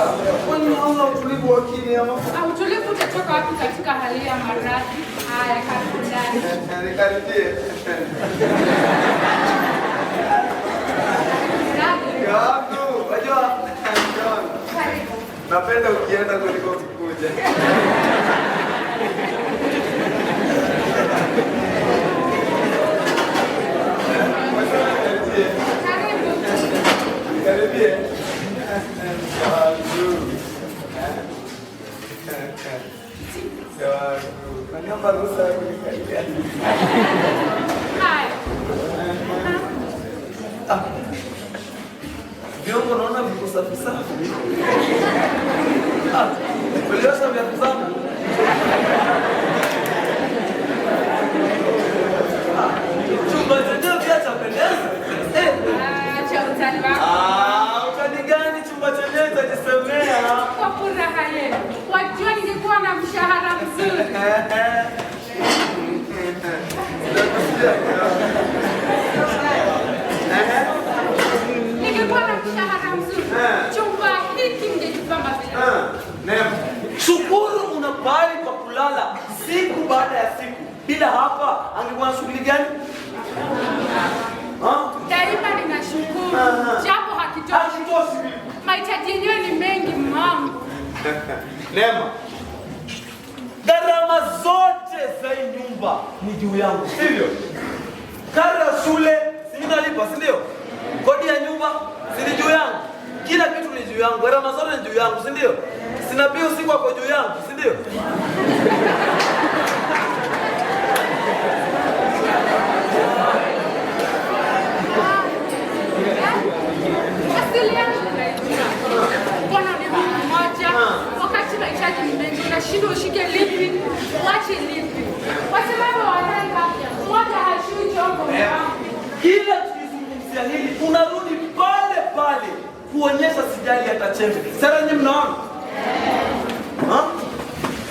Kwani hauna utulivu wa akili ama? Utulivu utatoka wapi katika hali ya maradhi? Haya, karibu ndani. Nikaribie. Karibu. Wajua, Karibu. napenda ukienda kuliko ukikuja. Karibia. Kanyamba ruhusa ya kukaribia. Haya. Vyombo naona viko safi safi. Uliosha viatu zangu? Chumba chenyewe pia chapendeza. Acha utani wako. Utani gani? Chumba chenyewe chajisemea. Kwa furaha yenu. Wajua ningekuwa na mshahara mzuri. Ningekuwa na mshahara mzuri. Chumba hiki mngejipamba vile. Shukuru una pahali pa kulala siku baada ya siku. Bila hapa angekuwa na shughuli gani? Daima ninashukuru. Japo hakitoshi. Mahitaji yenyewe ni mengi mama. Neema. Gharama zote za hii nyumba ni juu yangu, sivyo? Karo ya shule si nalipa, si ndio? Kodi ya nyumba si ni juu yangu. Kila kitu ni juu yangu. Gharama zote ni juu yangu, si ndio? Sina bill siku hapo juu yangu, si ndio? Asili yangu unaijua. Mbona ni mmoja? Wakati mahitaji ni mengi, unashindwa ushike lipi, uache lipi. Kwa sababu wanaenda, mmoja hashui chombo wangu. Kila tukizungumzia hili, unarudi pale pale kuonyesha sijali hata chembe. Sasa nyinyi mnaona?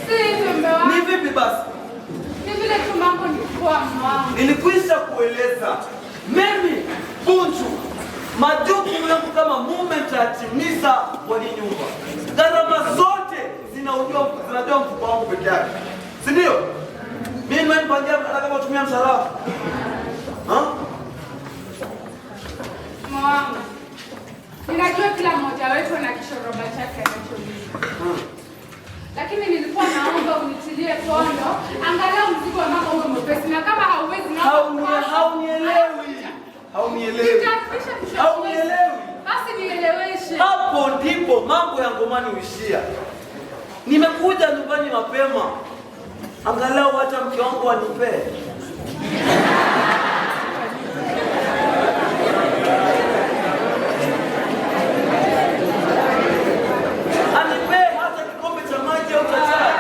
Si hivyo mume wangu. Ni vipi basi? Ni vile tu mambo ni kwa mwangu. Nilikwisha kueleza. Mimi Bunju, majukumu yangu kama mume nitatimiza kwa hii nyumba. Gharama zote zinajua mfuko wangu peke yake. Si ndio? Mimi nimempangia hata kama utumia mshahara. Mwangu. Ninajua kila mmoja wetu ana kishoroba chake anacholia. Lakini nilikuwa naomba unitilie pondo, angalau mzigo wa mama uwe mwepesi, na kama hauwezi na Haunielewi. Basi nieleweshe. Hapo ndipo mambo ya ngomani huishia. Nimekuja nyumbani mapema, angalau hata mke wangu anipee. Anipee hata kikombe cha maji au cha chai.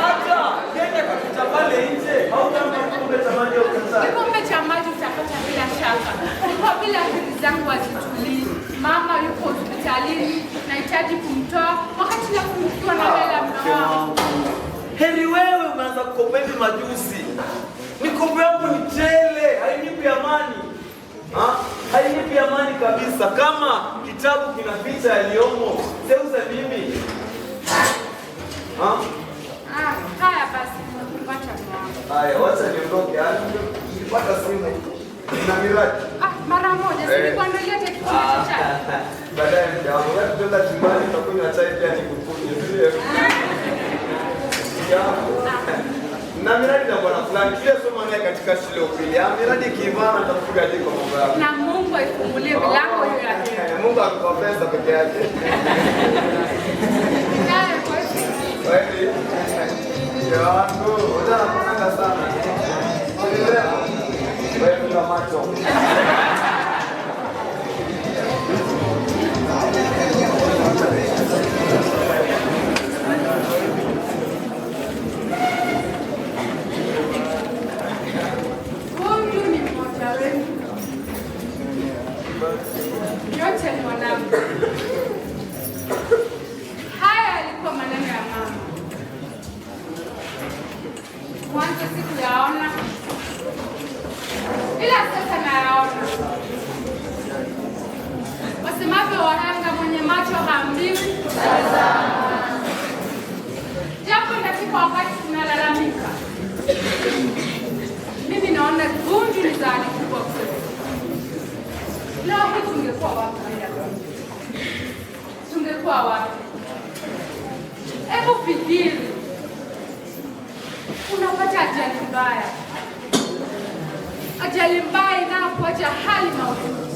Hata kenda kapita pale nje, hautampa kikombe cha Hainipi amani kabisa. Kama kitabu kina picha yaliyomo, seuze mimi. Haya basi, wacha mwanangu. Haya, wacha niondoke. Nipata simu. Nina miradi. Mara moja, sikuandalia kikombe cha chai. Baadaye mjao, wewe tuenda chumbani tutakunywa chai pia nikukunye. Na miradi na bwana fulani kile soma naye katika shule ya upili. Miradi kiivana nitakupiga jiko mambo yako. Na Mungu aifungulie milango hiyo yake. Mungu akupa pesa peke yake. Wewe. Yangu, unataka sana. Wewe una macho. Yote ni mwanangu. Haya yalikuwa maneno ya mama. Mwanzo sikuyaona, ila sasa nayaona. Wasemavyo wahanga, mwenye macho haambiwi tazama. Japo katika wakati tunalalamika, mimi naona Gunju ni zawadi kubwa kwetu. Leo hii tungekuwa wapi? Tungekuwa wapi? Hebu fikiri, unapata ajali mbaya. Ajali mbaya inayokuacha hali mahututi.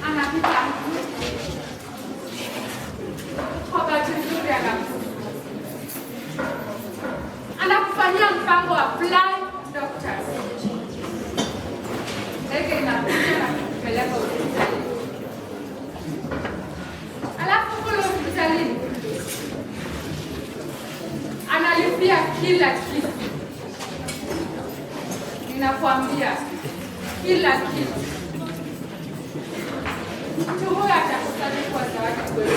Anapita kwa bahati nzuri, anakufanyia mpango wa fly doctors. Ndege inakuja na kupeleka hospitali. Alafu kule hospitalini analipia kila kitu. Ninakwambia kila kitu. Mtu huyo atakusanya kwa zawadi kweli.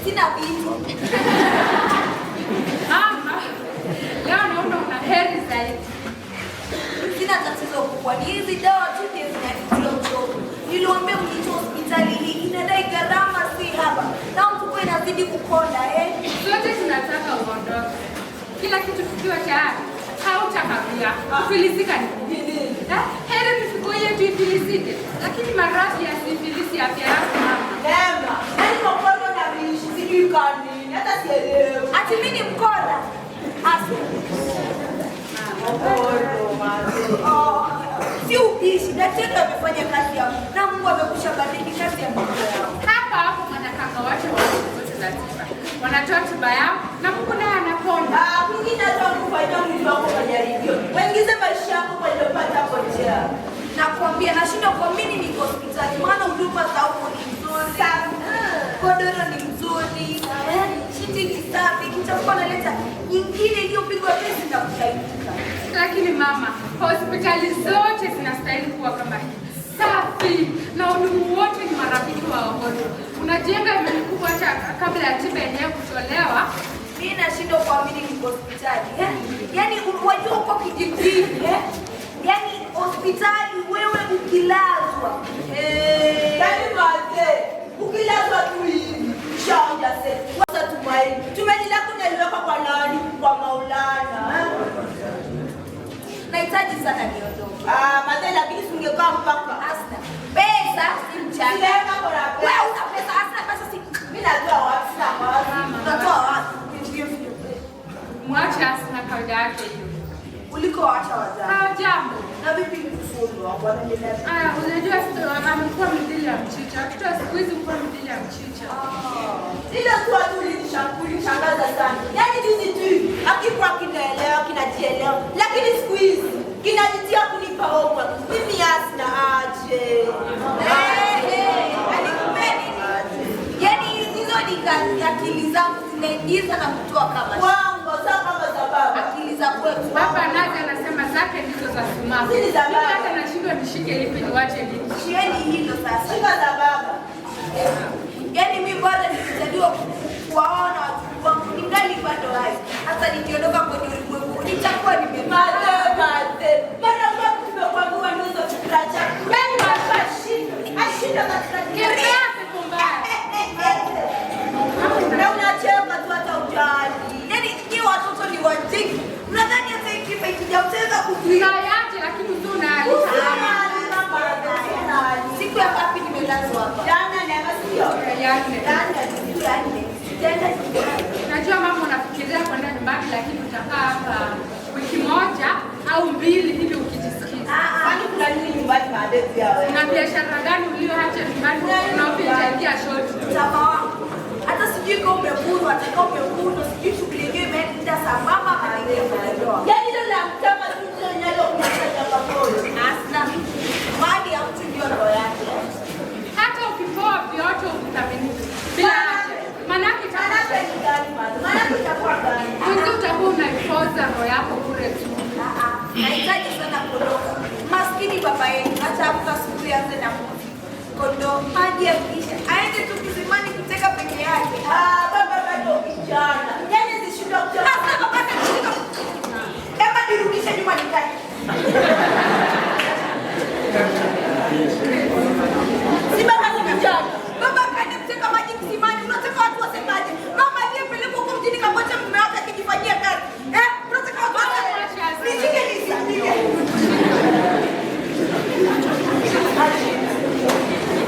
Sina vitu. Leo naona una heri zaidi. Sina tatizo kubwa. Ni hizi dawa tu ndizo zinanitia uchovu. Niliwaambia mlitoa hospitali hii inadai gharama si haba. Na mfuko inazidi kukonda Sote tunataka uondoke. Kila kitu kikiwa tayari, hautakawia. Kufilisika ni nini? Heri mifuko yetu ifilisike, lakini maradhi yasifilisi afya yako mama. Neema, nani mkono na mishi sijui kanini, hata sielewi. Ati mimi ni mkono. Si ubishi, daktari amefanya kazi yao na Mungu amekushabadili kazi ya Mungu yao. Hapo wanakanga wache wote za tiba. Wanatoa tiba yao na Mungu naye anaponda. Mwingine hata kufanya mwili wako majaribio. Waingize maisha yako kwa iliyopata potea. Nakwambia nashindwa kuamini niko hospitali maana huduma za huko ni nzuri sana. Kodoro ni mzuri. Shiti ni safi. Kitakuwa naleta nyingine iliyopigwa pesa na kusaidia. Lakini mama, hospitali zote zinastahili kuwa kama hii. Safi na wahudumu wote ni marafiki wa wagonjwa. Unajenga imani kubwa hata kabla ya tiba yenyewe kutolewa. Mimi nashindwa kuamini niko hospitali. Yaani wajua uko kijijini. Yaani hospitali wewe ukilazwa. Yaani mzee, ukilazwa tu hivi. Shaonja sasa. Wasa tumaini. Tumaini lako naliweka kwa nani? Kwa Maulana. Nahitaji sana niondoke. Mzee lakini kawaida yake hiyo. Kuliko acha wazazi. Jambo. Na vipi kufundwa wanaendelea? Unajua amekuwa mdili ya mchicha. Watoto wa siku hizi mkuwa mdili ya mchicha. Ile tu watu ulinishangaza sana. Yaani juzi tu akikuwa kinaelewa, kinajielewa. Lakini siku hizi kinajitia kunipa homework. Mimi asina aje. Alikupeni. Yaani hizo ni akili zangu zinaingiza na kutoa kama wango za kama sababu. Akili za kwetu. Baba nazi anasema zake ndizo za sumaku. Zili za baba. Hata nashindwa nishike lipi niwache lipi. Shieni hilo sasa. Shika za baba. Yaani mimi bado nilijaliwa kuwaona watu wangu ningali bado hai. Hata nikiondoka kwenye ulimwengu nitakuwa nimemada. Mara ngapi tumekuambiwa nizo chakula chako? Yaani mafashi. Ashinda katika Kile yake kumbaya. na unacheka tu hata ujali. Yaani ni watoto ni wajinga. Mnadhani hata ikifa ikijapoteza kuzuia. Yaje lakini uzuna siku ya ngapi nimelazwa hapa? Jana na sio. Najua mama unafikiria kwenda nyumbani lakini utakaa hapa wiki moja au mbili hivi ukijisikiza. Kwani kuna nini nyumbani maadezi yao? Una biashara gani ulioacha nyumbani unaopitia shoti? Mtama wangu. Hata sijui kama umekundwa, hata kama umekundwa, sijui shughuli yenyewe imeenda sambamba ama haijafanikiwa. Yaani ndio la mtama tu ndio nyalo kunafanya pamoja. Asna. Mali ya mtu ndio roho yake. Hata ukipoa vyote ukithamini. Bila haja. Manake ni gani mali? Manake itakuwa gani? Mwanzo utakuwa unaipoza roho yako bure tu. Nahitaji sana kuondoka. Maskini baba yetu ataamka asubuhi aanze na kondoo maji ya kisha. Aende tu kisimani kuteka peke yake. Baba bado kijana. Yaani zishindwa kutoka. Sasa baba atashika. Ema nirudishe nyuma nikae. Si baba ni kijana. Baba kaenda kuteka maji kisimani. Unataka watu wasemaje? Mama aliyepelekwa huko mjini Kamboja mume wake akijifanyia kazi. Unataka watu wasemaje? Nishike nisaidie.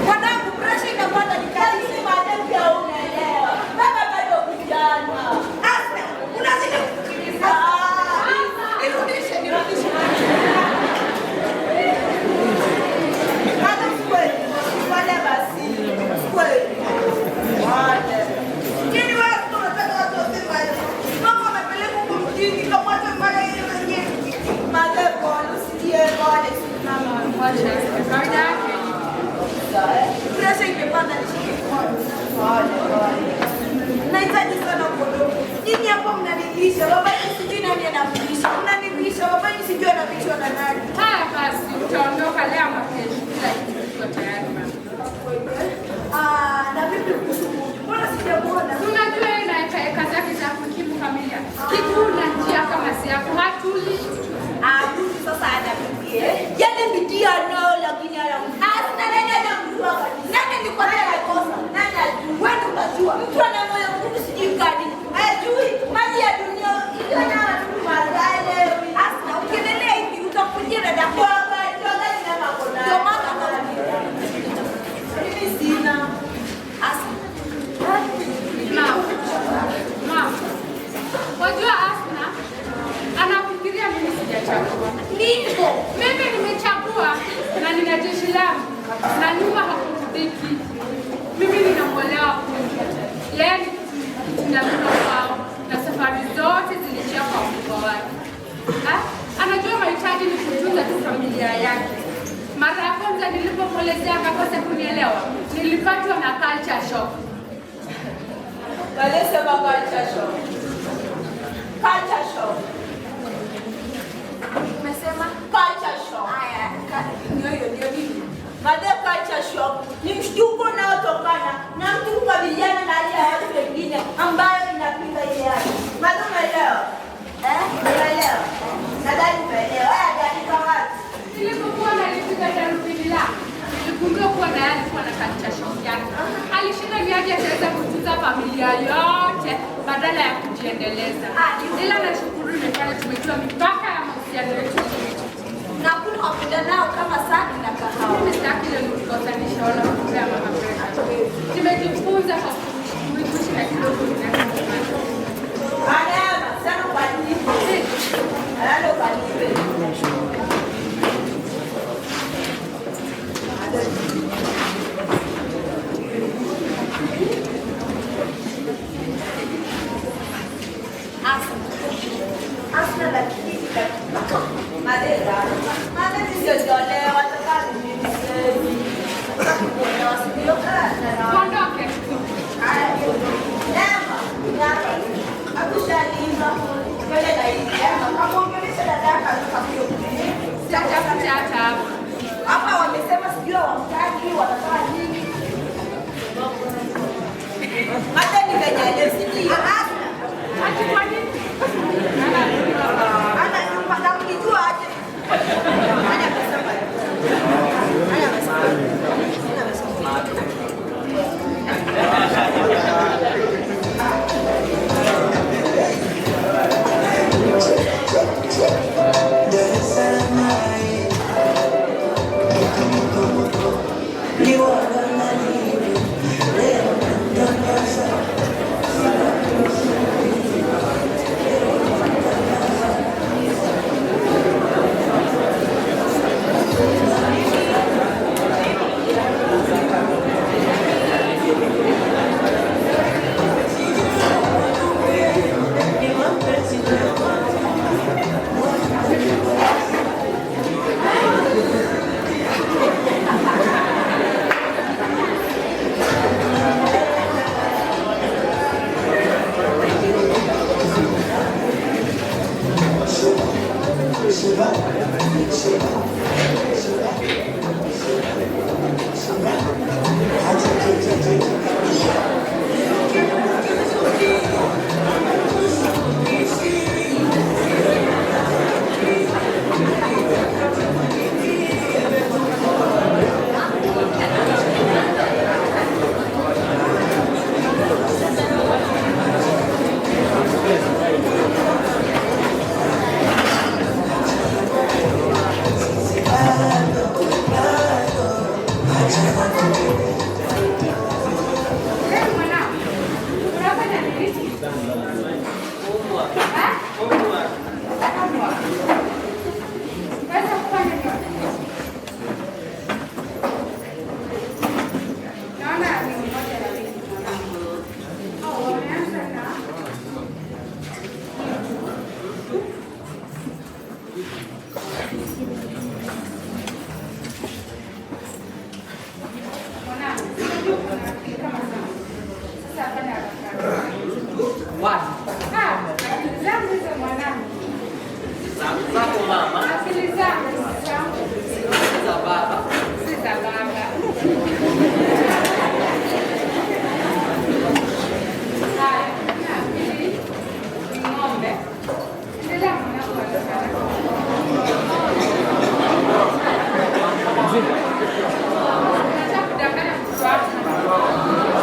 Mwanangu pressure inapanda nikazi. Ni madem pia unaelewa. Baba bado kijana. Asa, unazidi kusikiliza. Nirudishe. Hata kweli. Wale basi. Kweli. Wale. Kini wewe unataka watu wasemaje? Mama amepeleka huko mjini Kamboja mara ile yenyewe. Madem bwana usikie wale mama Wacha kawaida yake. Presha imepanda chini. Nahitaji sana kuondoka. Nyinyi hapo mnanilisha. Baba sijui nani anamlisha. Mnanilisha. Baba sijui anapishwa na nani. Haya basi utaondoka leo ama kesho. Kila kitu kiko tayari mama. Na vipi kuhusu Mungu? Mbona sijamuona? Unajua yeye na kazi zake za kukimu familia. Kitu na njia kama si yako hatuli. Mungu sasa anapitia. Yale bidii anao lakini sina nani anamjua kabisa. Nani alikuwa anakosa? Nani ajui? Wewe unajua. Mtu ana moyo mkubwa sijui gani. Hajui mali ya dunia ile na watu mazale. Asna ukiendelea hivi utakujia na damu. Ndio gani na makona. Ndio maana mimi sina. Asna. Mama. Wajua Asna anafikiria mimi sijachagua. Niko. Mimi nimechagua na nina jeshi langu na nyuma hakudhiki. Mimi ninamwelewa kweli. Yeye ni kinazua kwao na safari zote ziliishia kwa mkubwa wake. Anajua mahitaji ni kutunza tu familia yake. Mara ya kwanza nilipomwelezea akakosa kunielewa, nilipatwa na culture shock. Wale sema culture shock. Culture shock. Umesema culture shock. Haya, ndio nini? Baada culture shock ni mshtuko unaotokana na mtu kukabiliana na hali ya watu wengine ambayo inapinga ile hali. Bado umeelewa? Umeelewa? Nadhani umeelewa. Haya gani kama Nilipokuwa nalipiga darubini langu, niligundua kuwa naye alikuwa na culture shock yake. Alishinda niaje ataweza kutunza familia yote badala ya kujiendeleza. Ila nashukuru nimefanya tumejua mipaka ya mahusiano yetu. na kuna wapenda nao kama sadi na kahawa. Mimi sitaki ile nikutanisha wala kupea mama pesa. Nimejifunza kwa kuishi na kidogo. Ana sana kwa nini? Asna la kijiji katika madera. Maana nisiojolewa takani mimi. Kuelewa sio kana. Ondoke. Haya. Nema, nyaka. Akushalima. Kwenda daima. Kama ungelisha dadaka tukapio. Tafuta hapa. Hapa wamesema sijui wamtaki wanataka nini. Hata nikajaje sijui. Ati kwa nini? Ana mpaka mkijua aje. Haya kasema. Haya kasema. Zako mama. Akili zangu Za baba. si za baba. Haya, na pili ni ng'ombe. Endelea mwanangu anasema. Nataka kudanganya mtoto wako.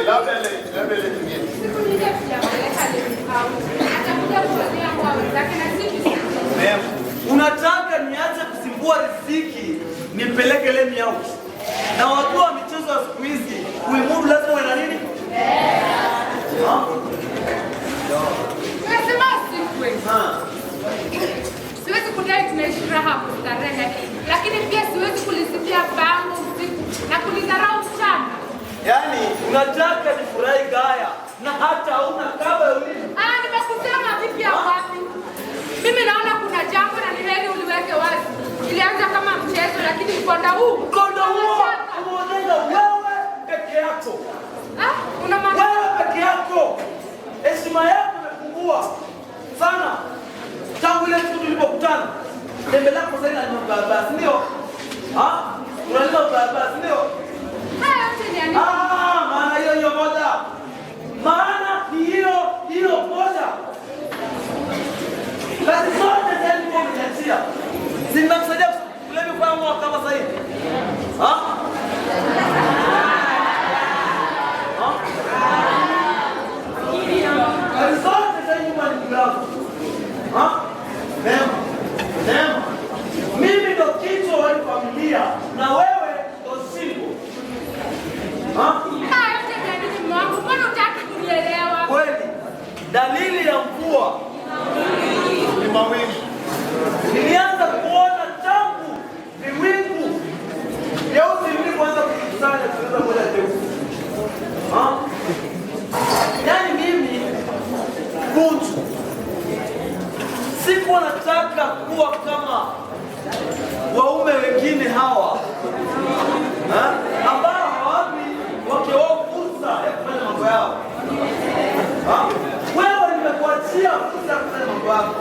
labda ile nyingine. Siku nyingine tujampeleka Lemi out. Atakuja kuonea kwa wenzake na sisi. Unataka niache kusimbua riziki nipeleke Lemi out? Na watu wa michezo ya siku hizi kuimudu lazima uwe na nini? Tunasema usikwe. Siwezi kudai tunaishi raha kustarehe, lakini pia siwezi kulisifia bango usiku na kulidharau mchana. Yaani unataka nifurahi gaya na hata hauna kaba ya ulimi? Nimekusema vipi ya wapi? Mimi naona kuna jambo na ni heri uliweke wazi. Ilianza kama mchezo lakini mkondo huu umeoneza wewe peke yako. Una maana wewe peke yako. Heshima yako imepungua sana. Tangu ile siku tulipokutana. Tembelea kwa sasa na baba, ndio? Unaleta baba, ndio? Maana hiyo moja. Maana ni hiyo moja. Kazi zote tayari nimekuachia. Zinamsaidia kulemi kwa mwaka kama sasa hivi. Kazi zote tayari nimekuachia. Nema. Mimi ndo kichwa wa familia na wewe ndo single. Kweli, dalili ya mvua Ni mawingu. nilianza kuona tangu viwingu vyeusi vilivyoanza kukusanya kuweza moja jeusi. Yaani mimi Bunju sikuwa nataka kuwa kama waume wengine hawa ambao hawapi wake wao fursa ya kufanya mambo yao. Wewe nimekuachia fursa ya kufanya mambo yako.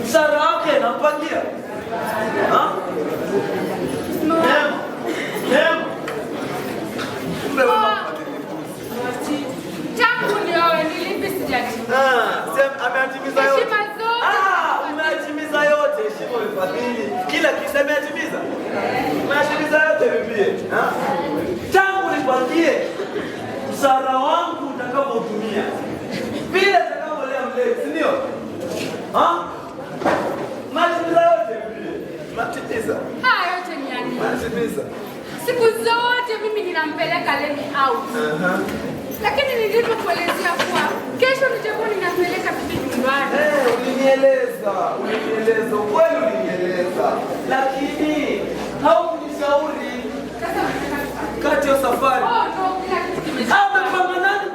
Mshahara wake nampangia. Nema. tangu niowe nilipi sijatimiza. Ameatimiza yote. Heshima zote. Umeatimiza yote. Heshima umefadhili. Kila kitu ameatimiza. Umeatimiza yote bibie. Tangu nipangie mshahara wangu utakapotumia. Vile utakapolia mlezi, si ndio? Umeatimiza yote bibie. Umeatimiza. Yote ni yani. Umeatimiza. Siku zote mimi ninampeleka Lemi out. Lakini nilipokuelezea kuwa kesho nitakuwa ninampeleka bibi nyumbani. Ulinieleza, ukweli ulinieleza. Lakini haukunishauri kati ya safari. No, kila kitu kimesha. Amepanga nani?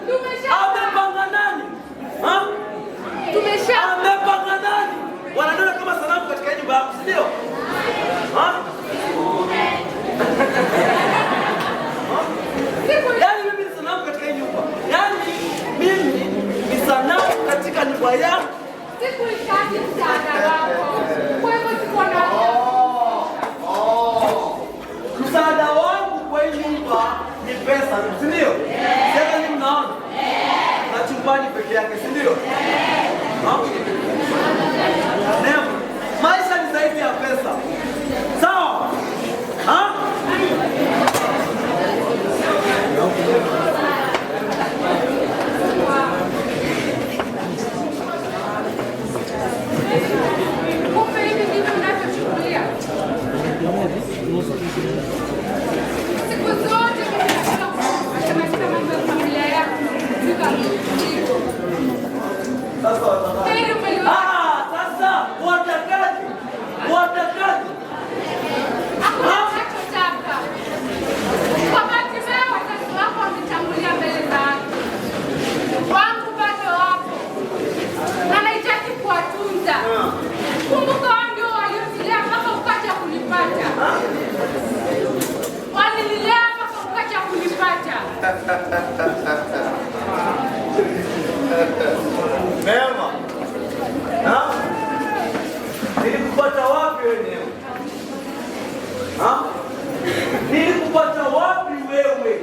Amepanga nani? Wanadona kama sanamu katika nyumba yako, si ndio? Yaani mimi ni sanamu katika nyumba. Yaani mimi ni sanamu katika nyumba yako. Sikuhitaji msaada wako. Kwa hivyo sikuwa na msaada wangu kwa hii nyumba ni pesa, si ndio? Sasa ni mnaona? Na chumbani peke yake, si ndio? Maisha ni zaidi ya pesa. Sawa? kumbe hivi ndivyo unavyochukulia. Siku zote mimi nataka kushughulikia mambo ya familia yako. Sasa watakaje? Hakutaka. Kwa bahati mbaya wazazi wako wametangulia mbele zako. Wangu bado wapo. Na nahitaji kuwatunza. Kumbuka wao ndio walionilea mpaka ukaja kunipata. Walinilea mpaka ukaja kunipata. Mema. Nilikupata wapi wenyewe? Nilikupata wapi wewe?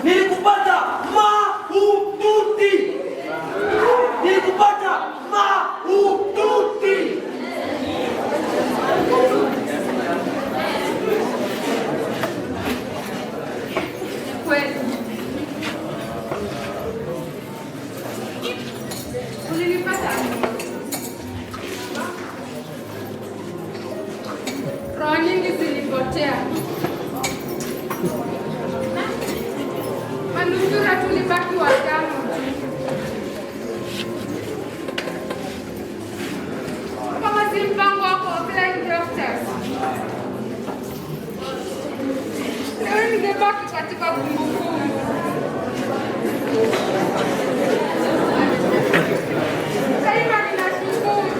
Nilikupata mahututi. tulibaki watano. Kama si mpango wako wa Flying Doctors, leo ningebaki katika kumbukumbu. Daima ninashukuru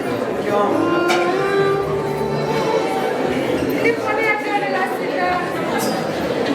niliponea tone la sindano.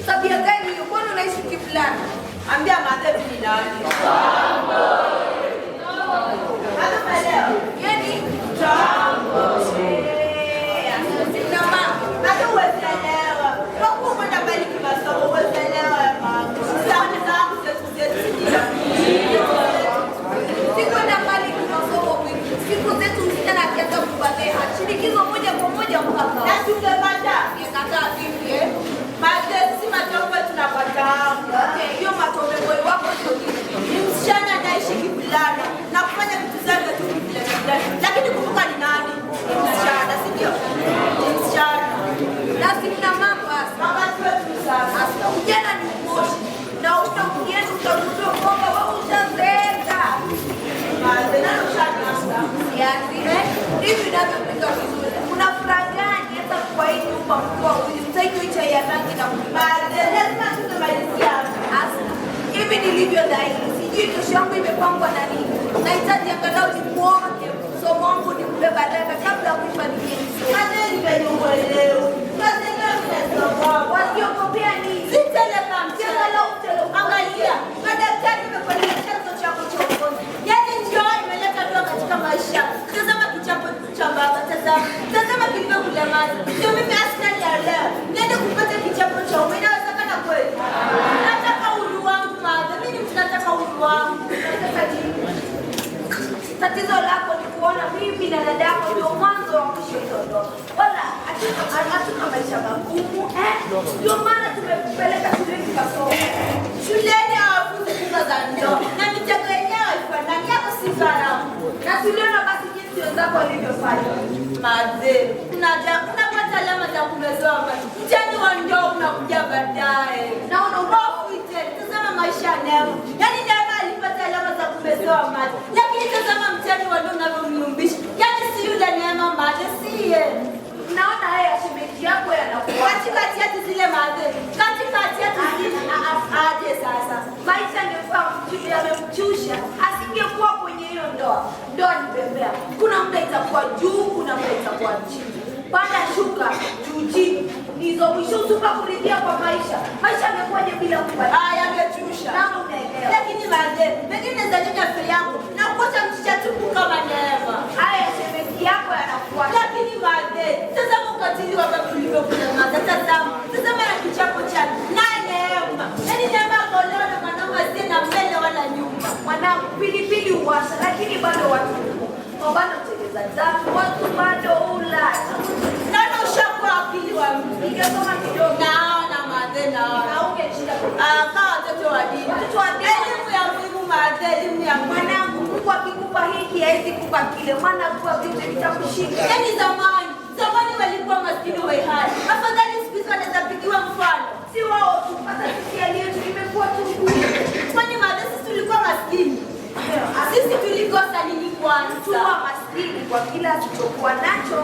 Tabia gani hiyo? Kwani unaishi kifulani? Ambia madhehebu ni nani? Yaani tambo. Sina mambo. Hata uwezelewa. Kwa kuwa kwenda mbali kimasomo uwezelewa ya mambo. Sana zangu sikwenda mbali kimasomo kwingi. Siku zetu msichana akianza kubaleha. Shinikizo moja kwa moja mpaka. na tungepata. Nikataa vipi Madhehebu si matombo tunapata. hiyo matombe boy wako sio kitu. Ni msichana anaishi kivulana na kufanya vitu zake tu kivulana. Lakini kumbuka ni nani? Ni msichana, si ndio? Ni msichana. Na sina mambo hasa. Mama wetu sasa. Hasa ujana ni moshi. Na utakuenda utagundua kwamba wewe ushazeeka. Madhehebu shaka. Yaani hivi ninavyopika vizuri. Kuna furaha gani hata kwa hii nyumba mkuu ulimtaiki cha ya rangi na kubali. Lazima tungemalizia. Hasa hivi nilivyo dhahiri. Sijui kesho yangu imepangwa na nini. Nahitaji angalau nimuone somo wangu nimpe baraka kabla ya kufa nikiisoma. Madhehebu penye uelewa. Madhehebu tunasoma. Wasiokopea nini? Si telegram, angalia. Madaktari wamefanya chanzo chako cha ugonjwa. Yaani njoo imeleta doa katika maisha mimi na dada yako ndio mwanzo wa mwisho ndoto. Wala hatuna maisha magumu ndio maana tumepeleka shuleni kasoma. Shuleni hawafunzi kuza za ndoa na mitego yenyewe ifanani yako si gharama. Na tuliona basi jinsi wenzako walivyofanya. Mazee, unapata alama za kumezoa maji. Mtihani wa ndoa unakuja baadaye. Na unahofu iteni. Tazama maisha ya Neema. Yaani Neema alipata alama za kumezoa maji. Lakini tazama mtihani wa ndoa unavyomyumbisha. Yaani si yule Neema maji, siye. Naona haya shemeji yako yanakuwa. Katikati yetu zile maadhe. Katikati yetu zile. Aje sasa. Maisha angekuwa yamemchusha. Asingekuwa kwenye hiyo ndoa. Ndoa ni bembea. Kuna muda itakuwa juu, kuna muda itakuwa chini. Panda shuka, juu chini. Hizo mwisho usuka kuridhia kwa maisha. Maisha yamekuwaje bila kupata? Yamechusha. Kama unaelewa. Lakini maadhe, pengine zajuja fili yako. Na kukosa mchicha tupu kama Neema. Haya shemeji yako yanakuwa. Lakini maadhe, tazama ukatili wa babu ulivyokuja maza. Tazama na kichapo chake. Na Neema. Yaani Neema akaolewa na mwanaume asiye na mbele wala nyuma. Mwanangu, pilipili uwasha, lakini bado watu bado kuteleza dhambi, watu bado ula. Nani ushakuwa akili wa mtu? Ningesoma kidogo. Naona maadhe naona. Na ungeshida. Kama watoto wa dini. Watoto wa dini. Elimu ya muhimu maadhe, elimu ya mwanangu. Mungu akikupa hiki haezi kupa kile. Maana kwa vitu vitakushika. Yaani zamani walikuwa maskini wa hali. Afadhali siku hizi wanaweza pigiwa mfano. Si wao tu, hata sisi aliyetu imekuwa tukufu. Kwani maadhe sisi tulikuwa maskini? Sisi tulikosa nini kwanza? Tuwa maskini kwa kila tulichokuwa nacho.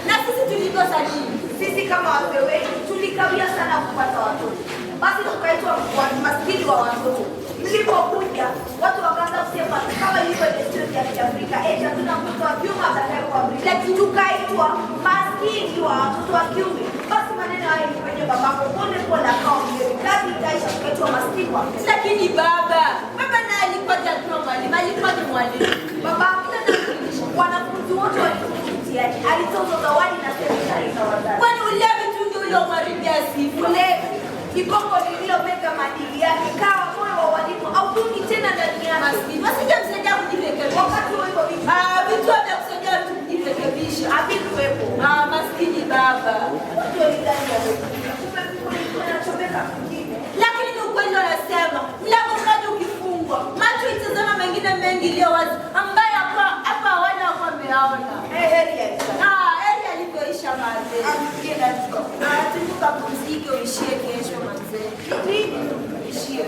Na sisi tulikosa nini? Sisi kama wazee wetu tulikawia sana kupata watoto. Basi tukaitwa maskini wa watoto. Mlipokuja watu wakaanza kusema kama ilivyo desturi ya Kiafrika, hatuna mtoto wa kiume atakayekuwa mrithi. Lakini tukaitwa maskini wa watoto wa kiume. Basi maneno haya ilifanya babako pole pole akawa mlevi. Kazi ikaisha tukaitwa maskini wa pesa. Lakini baba naye alikuwa mwalimu, alikuwa ni mwalimu. Baba kila nafundisha wanafunzi wote walikuwa mtihani. Alitoza zawadi na serikali na wazazi. Kwani ulevi tu ndio ule umaribia sifu? Ulevi kibongo lililomeka madili yake kawa moyo wa walimu au duni tena ndani ya maskini. Wasijamsaidia kujirekebisha. Wakati huo vitu vya kusaidia mtu kujirekebisha havikuwepo. Maskini baba. Watu walidhani wamekuja. Kumbe wanachomeka kwingine. Lakini ni ukweli wanasema mlango mmoja ukifungwa macho itazama mengine mengi iliyo wazi ambaye hapa wale wako wameaona. Heri alivyoisha mazee. Tukumbuka kumziki uishie kesho mazee. Uishie.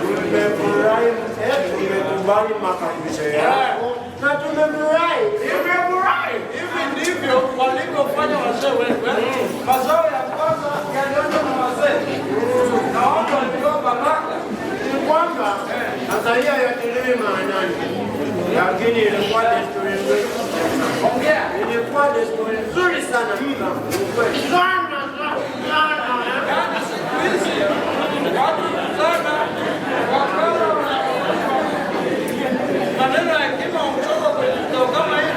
tumefurahi umekubali makaribisho yako na tumefurahi. Hivi ndivyo walivyofanya wazee wetu. Mazao ya kwanza yalianza na wazee. Na watu walitoa baraka. Ni kwamba Azaria yatiliwi maanani, lakini ilikuwa desturi nzuri. Ongea. Ilikuwa desturi nzuri sana maneno ya kima umchoka kwenye kitabu kama hii.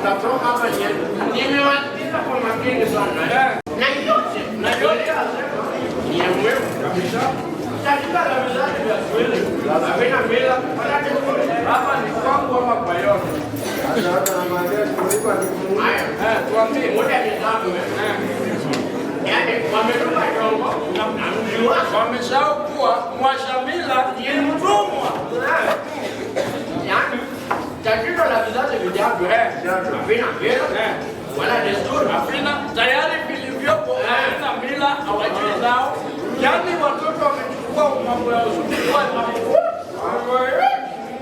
Utatoka hapa nimewasikiza kwa makini sana. Na yote ni ya muhimu kabisa. Katika vizazi vya Swahili, havina mila wala desturi. Hapa ni kwangu ama kwa yote. Hata na magari kulipa kifungu. Tuambie. Muda ni zangu. Yaani wametupa jongo na mjua. Wamesahau kuwa mwashamila Ni mtumwa. Yaani tatizo la vizazi vijavyo havina mila wala desturi. Afrina tayari vilivyopo havina mila hawajui zao. Yaani watoto wamechukua mambo ya usukuwa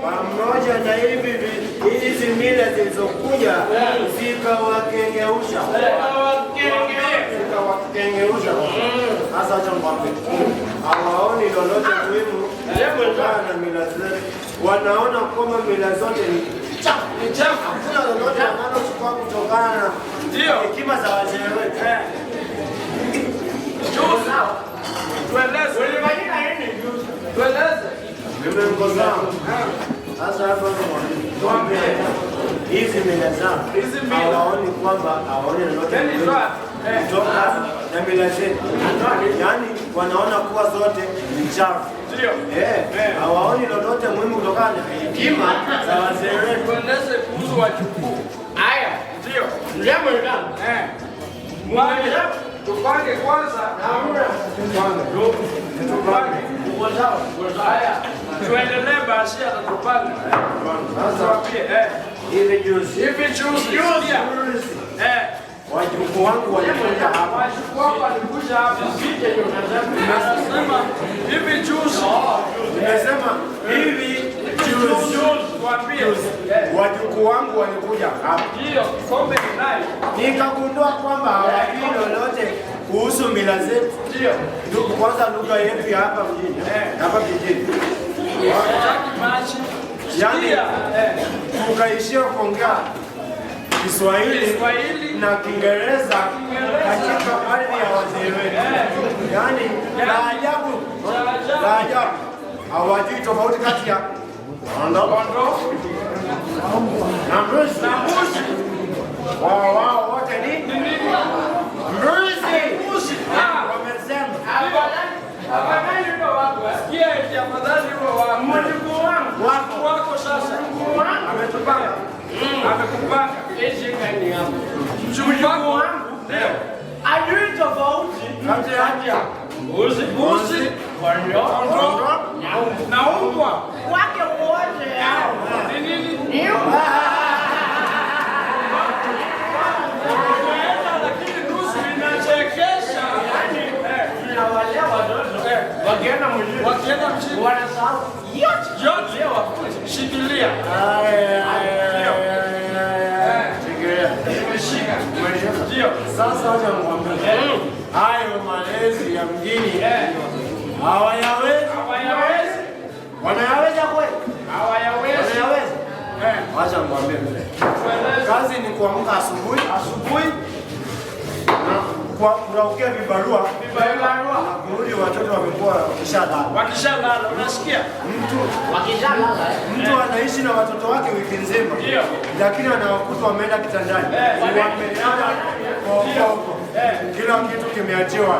pamoja na hizi mila zilizokuja zikawakengeusha. Sasa acha nikwambie, hawaoni lolote muhimu kutokana na mila zetu. Wanaona kwamba mila zote ni chafu. Hakuna lolote wanalochukua kutokana na hekima za wazee wetu. Tueleze. Tueleze. Nimeongozana. Sasa hapa tuambie hizi mila zao. Hawaoni kwamba hawaoni lolote kutoka na mila zetu. Yaani wanaona kuwa zote ni chafu. Hawaoni lolote muhimu kutokana na hekima za wazee wetu. Tueleze kuhusu wajukuu. Haya, Ndio. jambo hili. Tupange kwanza. Tuendelee basi atatupanga. Hivi juzi wajukuu wangu walikuja hapa. Wajukuu wako walikuja hapa. Nasema hivi juzi. Nimesema hivi juzi. Tuambie. Wajukuu wangu walikuja hapa. Ndio, kombe ni nani? Nikagundua kwamba hawajui lolote kuhusu mila zetu. Ndio. Kwanza lugha yetu ya hapa mjini, hapa kijijini. Yaani tukaishia kuongea Kiswahili na Kiingereza katika ardhi ya wazee wetu. Yaani la ajabu hawajui tofauti kati ya kondoo na mbuzi. Wao wote ni mbuzi. Wamesema Afadhali ndio wako. Sikia eti afadhali ndio wako. mjukuu wangu Wako sasa. ametupanga. Amekupanga. Shika ni hapo. Mjukuu wangu ndio. Ajui tofauti kati ya Mbuzi, kondoo na mbwa. wake wote hao. Ni nini? Lakini nusu inachekesha. Tunawalea watoto wakienda mjini wanasahau Yote shikilia. Nimeshika. Ndio. Sasa wacha nikwambie, hayo malezi ya mjini hawayawezi. Wanayaweza kweli? Wanayaweza. Wacha nikwambie, kazi ni kuamka asubuhi na kuraukia vibarua na kurudi watoto wamekuwa Wakishalala, unasikia? Mtu anaishi na watoto wake wiki nzima, lakini anawakuta wameenda kitandani, wameenda kokoko, kila kitu kimeachiwa,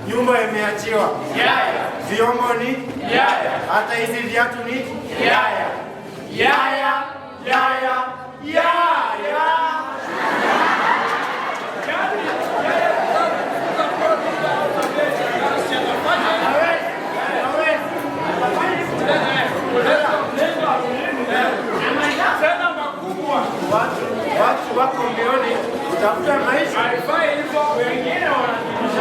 nyumba imeachiwa, vyombo ni hata hizi viatu ni watu wako mbioni kutafuta maisha. Haifai hivyo. Wengine wanakimbisha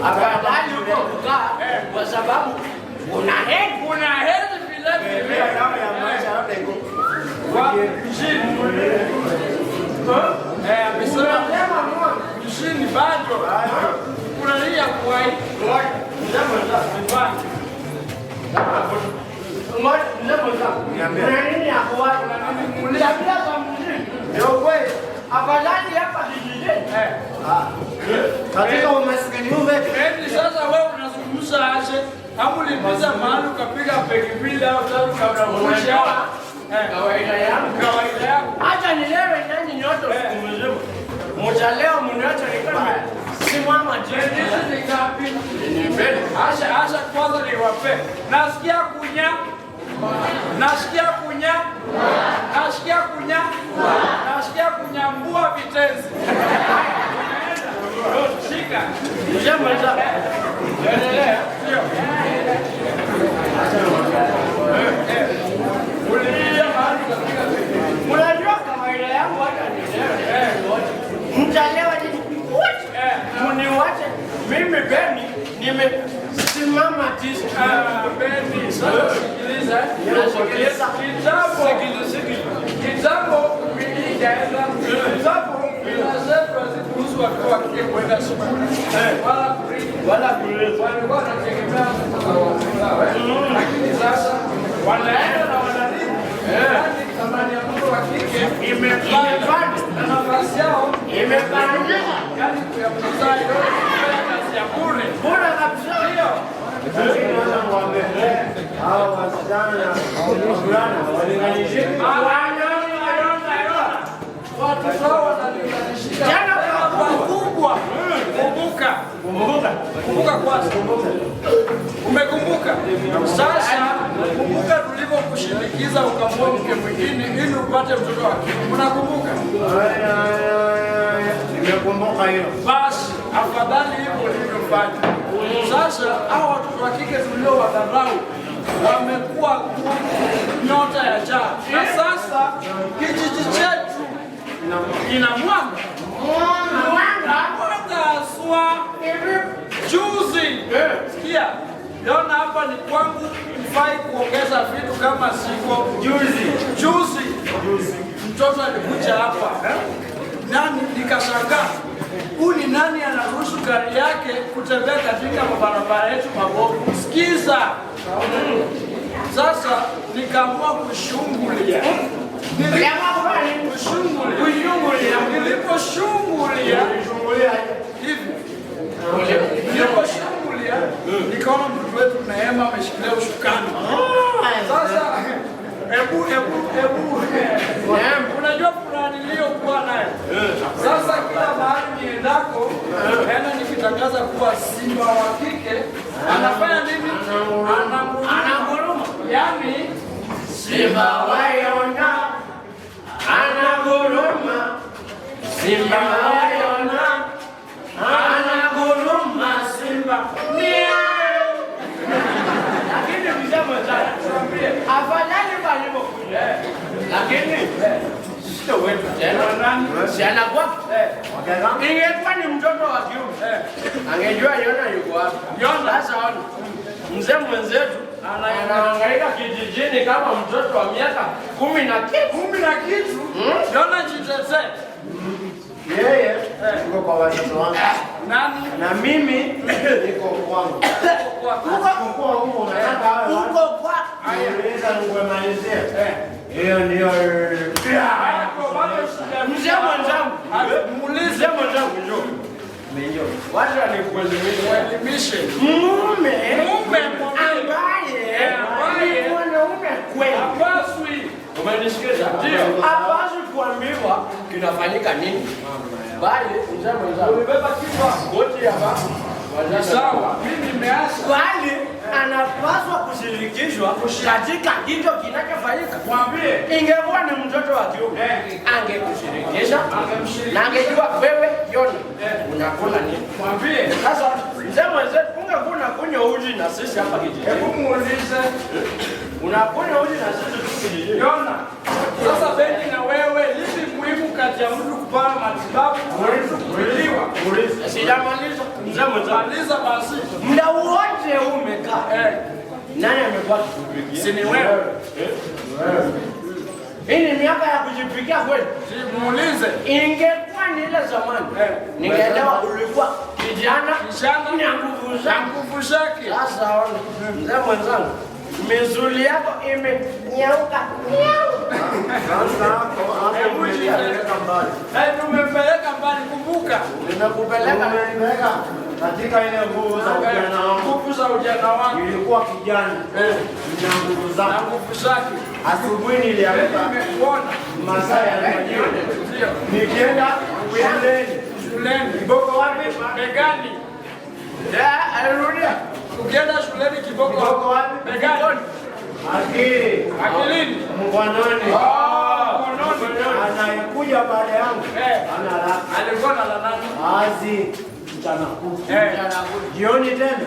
Afadhali huko kukaa kwa sababu kuna heri vile vile. Kama ya maisha labda iko. Mshini bado. Kuna nia kuwai. Afadhali hapa kijijini. Katika umaskini huu wetu. Sasa wewe unazungumza aje? Hapo ulipiza mahali ukapiga pekipili au tatu kabla kuisha. Kawaida yangu. Acha nilewe nani nyoto siku mzima. Moja leo mnacho nikana. Si mama Jeni ni ngapi? Ni mbele. Asha kwanza niwape. Nasikia kunya. Nasikia kunyambua vitenzi. Shika. Mshamaliza. Endelea. Ndio. Ulilia mahali katika. Unajua kawaida yangu hata nilewe. Mtalewa ni mniwache mimi Beni nimesimama tishi. Beni sasa sikiliza. Kitambo jaenda. Inazetu hazikuruhusu watu wa kike kwenda shule. Wala kuleza. Walikuwa wanategemea lakini sasa wanaenda na wanalipa. Thamani ya mtu wa kike imepanda na nafasi yao imepanda. Yaani kuyapuza yote kazi ya bure. Bora kabisa. Ndio. Hao wasichana na wavulana walinganishe. Watu sawa wanalinganisha. Jana kubwa. Kumbuka kwanza. Umekumbuka? Sasa kumbuka tulivyokushindikiza ukamwoa mke mwingine ili upate mtoto wake. Unakumbuka? Nimekumbuka hiyo. Basi afadhali hivyo ulivyofanya. Sasa hao watoto wa kike tuliowadharau wamekuwa nyota ya jaa. Na sasa kijiji chetu ina mwanga aswa juzi. Sikia, yona hapa ni kwangu, mfai kuongeza vitu kama siko. Juzi mtoto alikuja hapa, nani nikashangaa, ni nani anaruhusu gari yake kutembea katika mabarabara yetu mabovu? Sikiza, sasa nikaamua kushungulia. Niliposhungulia nikaona mtoto wetu Neema ameshikilia ushukani. Sasa unajua fulani niliyokuwa naye. Sasa kila mahali niendako tena nikitangaza kuwa simba wa kike anafanya nini? Ananguruma. Yaani Simba waiona anaguruma. Simba waiona anaguruma. Simba lakini msemo sana afadhali palipokuja, lakini sio wetu tena. Si anakuwa ingekuwa ni mtoto wa kiume angejua Yona yuko hapa. Yona sasa mzee mwenzetu anahangaika kijijini kama mtoto wa miaka 10 na kitu. Yona jitetee. Yeye yuko kwa watoto wangu. Nani? Na mimi niko kwangu. Huko kwa aiweza ngwemalizia. Hiyo ndio mzee mwenzangu. Muulize mwenzangu njoo. Menyo. Wacha nikuelimishe. Mume ambaye mwanaume kweli. Hapaswi. Umenisikiza? Ndio. Hapaswi kuambiwa kinafanyika nini. Bali mzee mwenzangu. Ulibeba kichwa goti hapa. Sawa. Mimi nimeacha. Bali anapaswa kushirikishwa katika hicho kinachofanyika. Mwambie. Ingekuwa ni mtoto wa kiume angekushirikisha na angejua wewe Yona unakula nini. Mwambie. Sasa mzee mwenzetu ungekuwa kunywa uji na sisi hapa kijijini. Hebu muulize. Unakunywa uji na sisi kijijini. Yona. Sasa Beni na wewe lipi muhimu kati ya mtu kupata matibabu na mtu kuliwa? Sijamaliza. Maliza basi. Muda wote umekaa. Nani amekuwa kukupikia? Si ni wewe. Hii ni miaka ya kujipikia kweli? Muulize. Ingekuwa ni ile zamani. Ningeelewa ulikuwa kijana na nguvu zake. Sasa ona, mzee mwenzangu, misuli yako imenyauka. Sasa hapo umepeleka mbali. Tumepeleka mbali, kumbuka. Nimekupeleka katika ile nguvu za ujana wangu. Nguvu za ujana wangu. Nilikuwa kijana. Na nguvu zake. Na nguvu zake. Asubuhi niliamka. Nimekuona. Masaa ya jioni. Nikienda shuleni. Kiboko wapi? Begani. Alirudia. Ukienda shuleni kiboko wapi? Begani. Akilini. Mkononi. Anayekuja baada yangu. Alikuwa na lanani. Azi. Mchana kutwa. Jioni tena.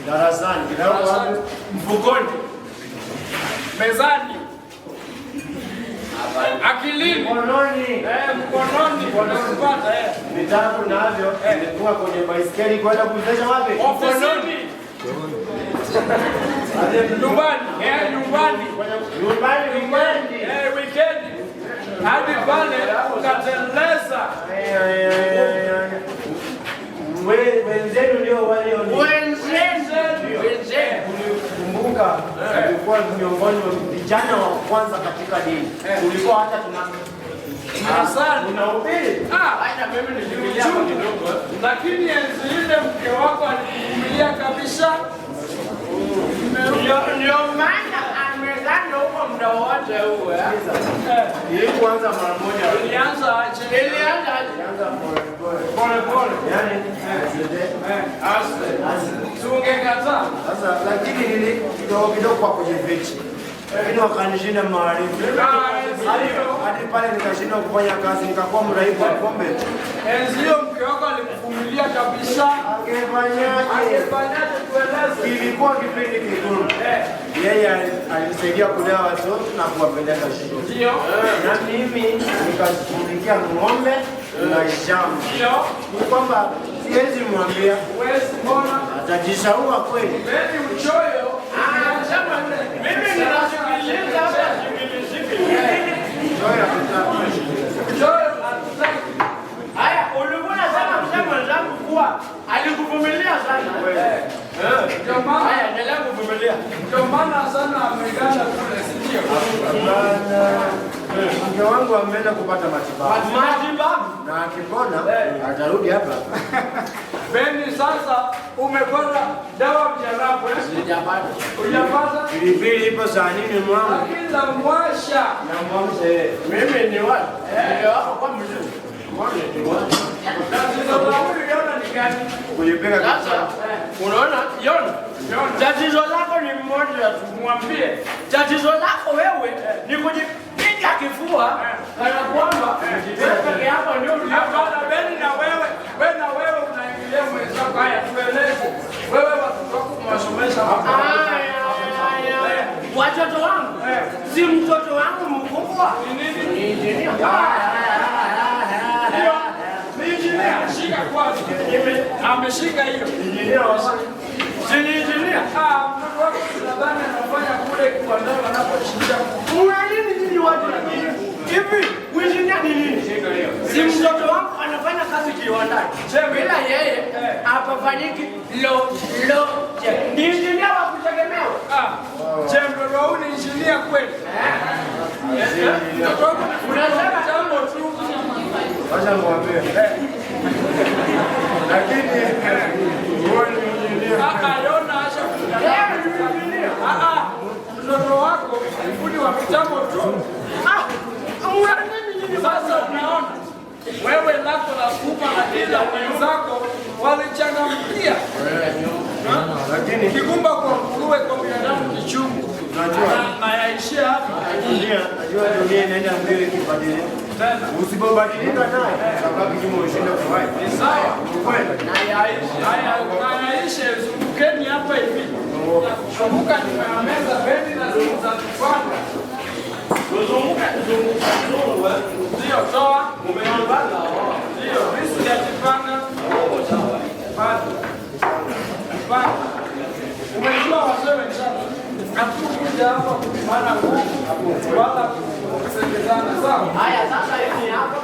Darasani. Mfukoni. Mezani. Akilini. Mkononi. Unapata vitabu navyo nilikuwa kwenye baiskeli kwenda kuendesha wapi? Ofisini. Nyumbani. Weekend. Hadi pale ukateleza. Wenzenu ndio walio kumbuka, ulikuwa miongoni mwa vijana wa kwanza katika dini. Ulikuwa hata unahubiri. Hata mimi nilifikiria kidogo, lakini enzi ile mke wako alikuvumilia kabisa. Ndio maana ameganda huko muda wote huo. Ilikuanza mara moja. Ilianza pole. Yaani tungekataa. Sasa lakini kidogo kwa kujificha. Lakini wakanishinda maarifa. Hadi pale nikashindwa kufanya kazi, nikakuwa mraibu wa pombe. Enzi hiyo mke wako alikuvumilia kabisa. Angefanyaje tueleze? Ilikuwa kipindi kigumu. Yeye alisaidia kulea watoto na kuwapeleka shule. Ndio. Na mimi nikashughulikia ng'ombe na shamba. Ndio. Ni kwamba siwezi mwambia. Huwezi mbona? Atajishaua kweli. Mimi uchoyo. Mimi ninashughulikia hapa. Uchoyo hatutaki. Haya, ulikuwa unasema mzee mwenzangu kuwa alikuvumilia sana. Ndio maana Haya, endelea kuvumilia. ndio maana sana ameganda kule, si ndio? Mke wangu ameenda kupata matibabu. Na akipona atarudi hapa. Beni, sasa umepata dawa mjarabu. Hujapata? Pilipili ipo sahanini mwangu. Lakini la mwasha. Mimi ni wapi? Ndio wako kwa mzuri. Tatizo la huyu Yona ni gani? Kujipika Sasa unaona Yona, tatizo lako ni mmoja tu. Mwambie. Tatizo lako wewe ni kujipiga kifua kana kwamba peke yako ndio Hapana, Beni na wewe unaingilia mwenzako. Haya, tueleze. Wewe watoto wako umewasomesha watoto wangu. Si mtoto wangu mkubwa. ni nini? Ni injinia. Shika kwanza. Ameshika hiyo. Si ni injinia. Mtoto wako nadhani anafanya kule kiwandani anaposhinda. Una nini nyinyi watu lakini? Hivi, injinia ni nini? Si mtoto wangu anafanya kazi kiwandani. Bila yeye hapafanyiki lolote. Ni injinia wa kutegemewa. Je, mtoto wako ni injinia kweli? Mtoto wako unasema jambo tu. Wacha niwaambie. Lakini Yona acha mtoto wako fundi wa mitambo tu. Sasa unaona wewe lako la kuma na ila wenzako walichangamkia. lakini Kigumba kwa nguruwe, kwa binadamu ni chungu. Na yaishia hapa. najua dunia inaenda mbele kibadilika. Usipobadilika naye sababu kimo ushinda kufanya. Ni sawa. Kweli. Na yaishe, zungukeni hapa hivi. Kumbuka nimeameza Beni na za kupanda. Kuzunguka. Ndio, toa. Umeona? Ndio, visu ya kipanga. Pale. hapa kupimana nguvu wala kusemezana, sawa? Haya, sasa hivi hapo.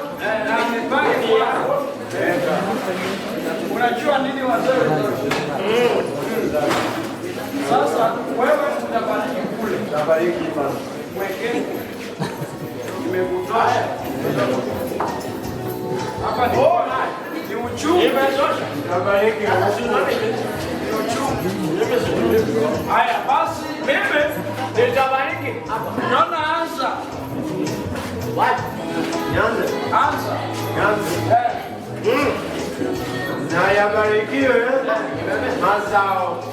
Na mipango yako. Unajua nini wazee? Sasa wewe utabariki kule. Tabariki bana. Mwekeni. Nimekutosha. Hapa ni uchumi. Imetosha. Tabariki. Ni uchumi. Haya basi Mimi nitabariki hapa. unaona, anza. Wapi? Nyanza. Anza. Nyanza. Na yabarikiwe mazao.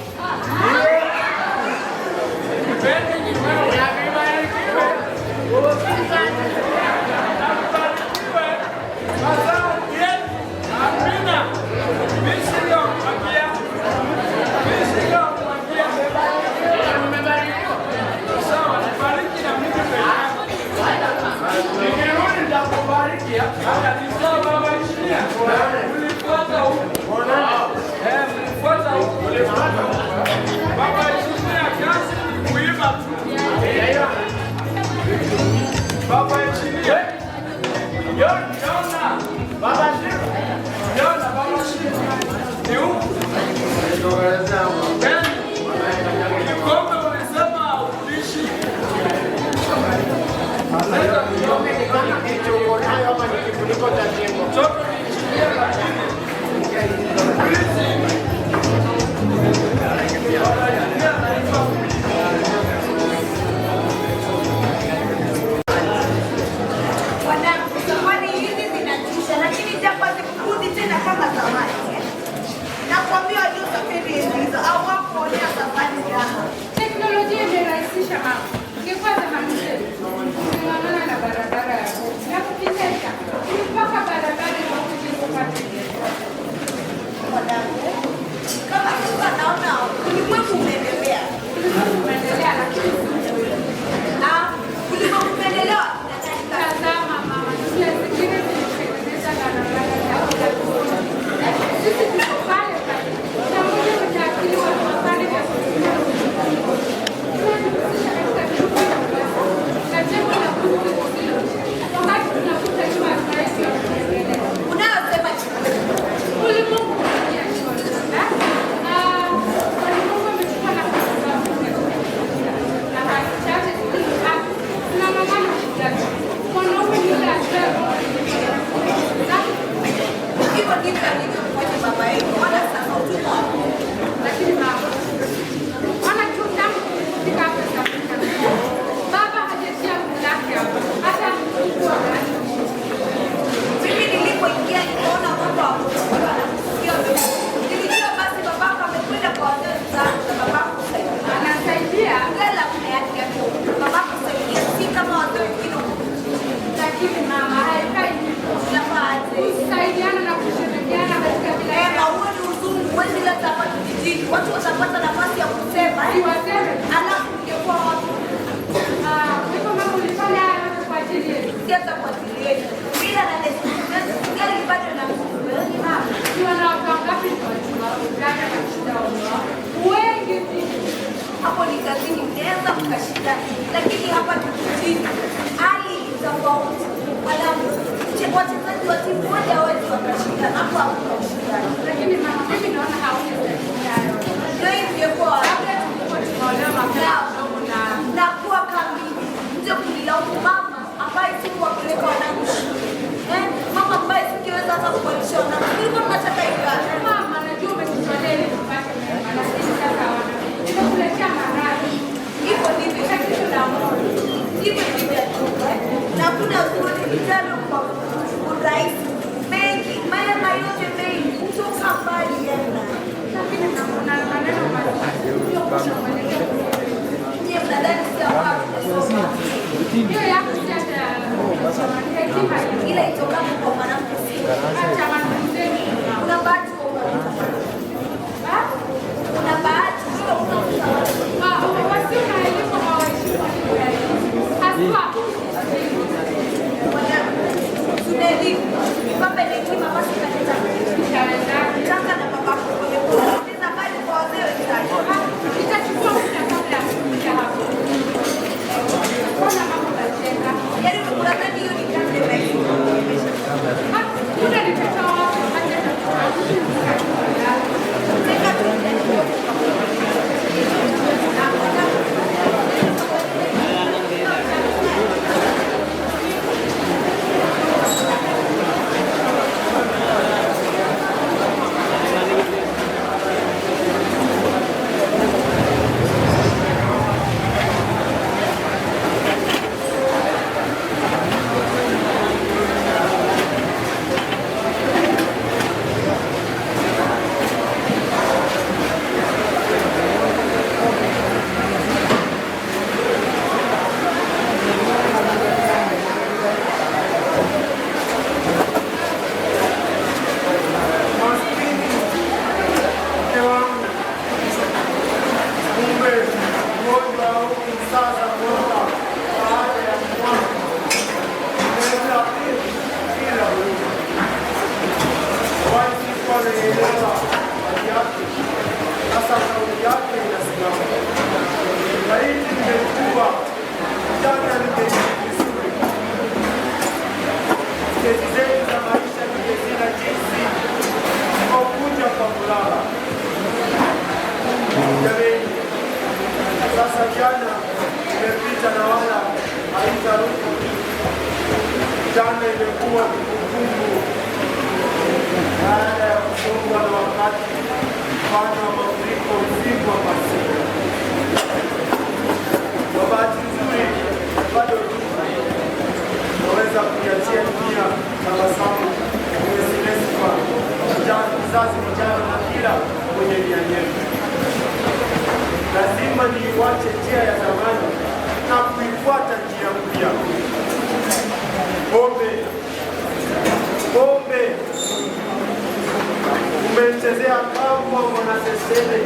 Teknolojia imerahisisha mambo. Ingekuwa zamani zetu, tunang'ang'ana na barabara ya na kupiteka mpaka barabara ya kupata. Kama sasa naona ulimwengu umeendelea. Umeendelea lakini Ulimwengu umeendelea. tazama mama, njia zingine zinatengeneza barabara ya sisi tuko pale pale. Na mmoja umetakiliwa kwa pale vya kutumia. Tunajihusisha katika shughuli za basi. Na jambo la kuhusu hilo. Wakati tunakuta jua rahisi ya kuendelea. Unayosema Ulimwengu umeingia shule. Walimwengu wamechukua nafasi zao. Na haki chache zilizohaki. Tunang'ang'ana kudai. Mwanaume yule ajabu. hivyo ndivyo alivyofanya baba yetu. Wala sasa utumwa. Lakini mama, wanachotaka kufika hapa Afrika. Baba hajatia mlaki hapa. Hata mkubwa gani. Mimi nilipoingia nikaona mambo ya kuchukua na kusikia vile. Nilijua basi babako amekwenda kwa wazee zangu na babako kusaidia. Anasaidia. Ngela kuna yake yake. Babako kusaidia si kama wazee wengine. Lakini mama, haikai hivyo. Unafaaje? Kusaidiana na kushirikiana katika bila Ema, huo ni uzungu. Huwezi leta hapa kijijini. Watu watapata nafasi ya kusema. Si waseme. Alafu ungekuwa watu. Kwa hivyo mama ulifanya haya yote kwa ajili yetu. Si hata kwa ajili yetu. Mila na desturi zetu zingali bado na nguvu. Yaani mama. Ukiwa na watu wangapi tunajua uganga na shida wao. Wengi Hapo ni kazini mnaweza mkashindana, lakini hapa kijijini hali ni tofauti. Alafu wachezaji wa timu moja hawezi wakashindana, hapo hakuna ushindani. lakini mama mimi naona hauna hayo. Ndio hivyo kwa Labda tulikuwa tunaolewa mapema na kuwa kamili nje kunilaumu mama ambaye sikuwapeleka wanangu shule. Mama ambaye sikiweza hata kuwalisha wanangu. Nilikuwa nataka ikale. mama najua umekutolea ili tupate mema, lakini sasa wana nimekuletea maradhi. Hivyo ndivyo kitu na moyo. Hivyo ndivyo tu. Na kuna uzuri vitano kwa urahisi. Mengi, mema yote mengi. Kutoka mbali yana. Lakini kuna maneno mazuri. Ndio kusha maneno. Nyie mnadhani si hapa kusoma. Hiyo yako si hata hekima Ila itokapo kwa mwanamke si. acha wanamzee. Kuna bahati kwa mwanamke. Kuna bahati sio kuna Wasi unaelimu hawaheshimu haswa. Tunelimu. Baba ni hekima basi kanisa. Kaka na baba kwenye kuuliza bali kwa wazee wenzake. Itachukua muda kabla ya kufika hapo. itakuwa ni kumbukumbu baada ya kusongwa na wakati, mfano wa mafuriko usiku wa Pasaka. Kwa bahati nzuri bado tunaweza kuiachia dunia tabasamu umesilesi kwa kizazi vijana na kila mwenye nia njema. Lazima niiwache njia ya zamani na kuifuata njia mpya. Pombe, pombe umechezea kama mwanasesele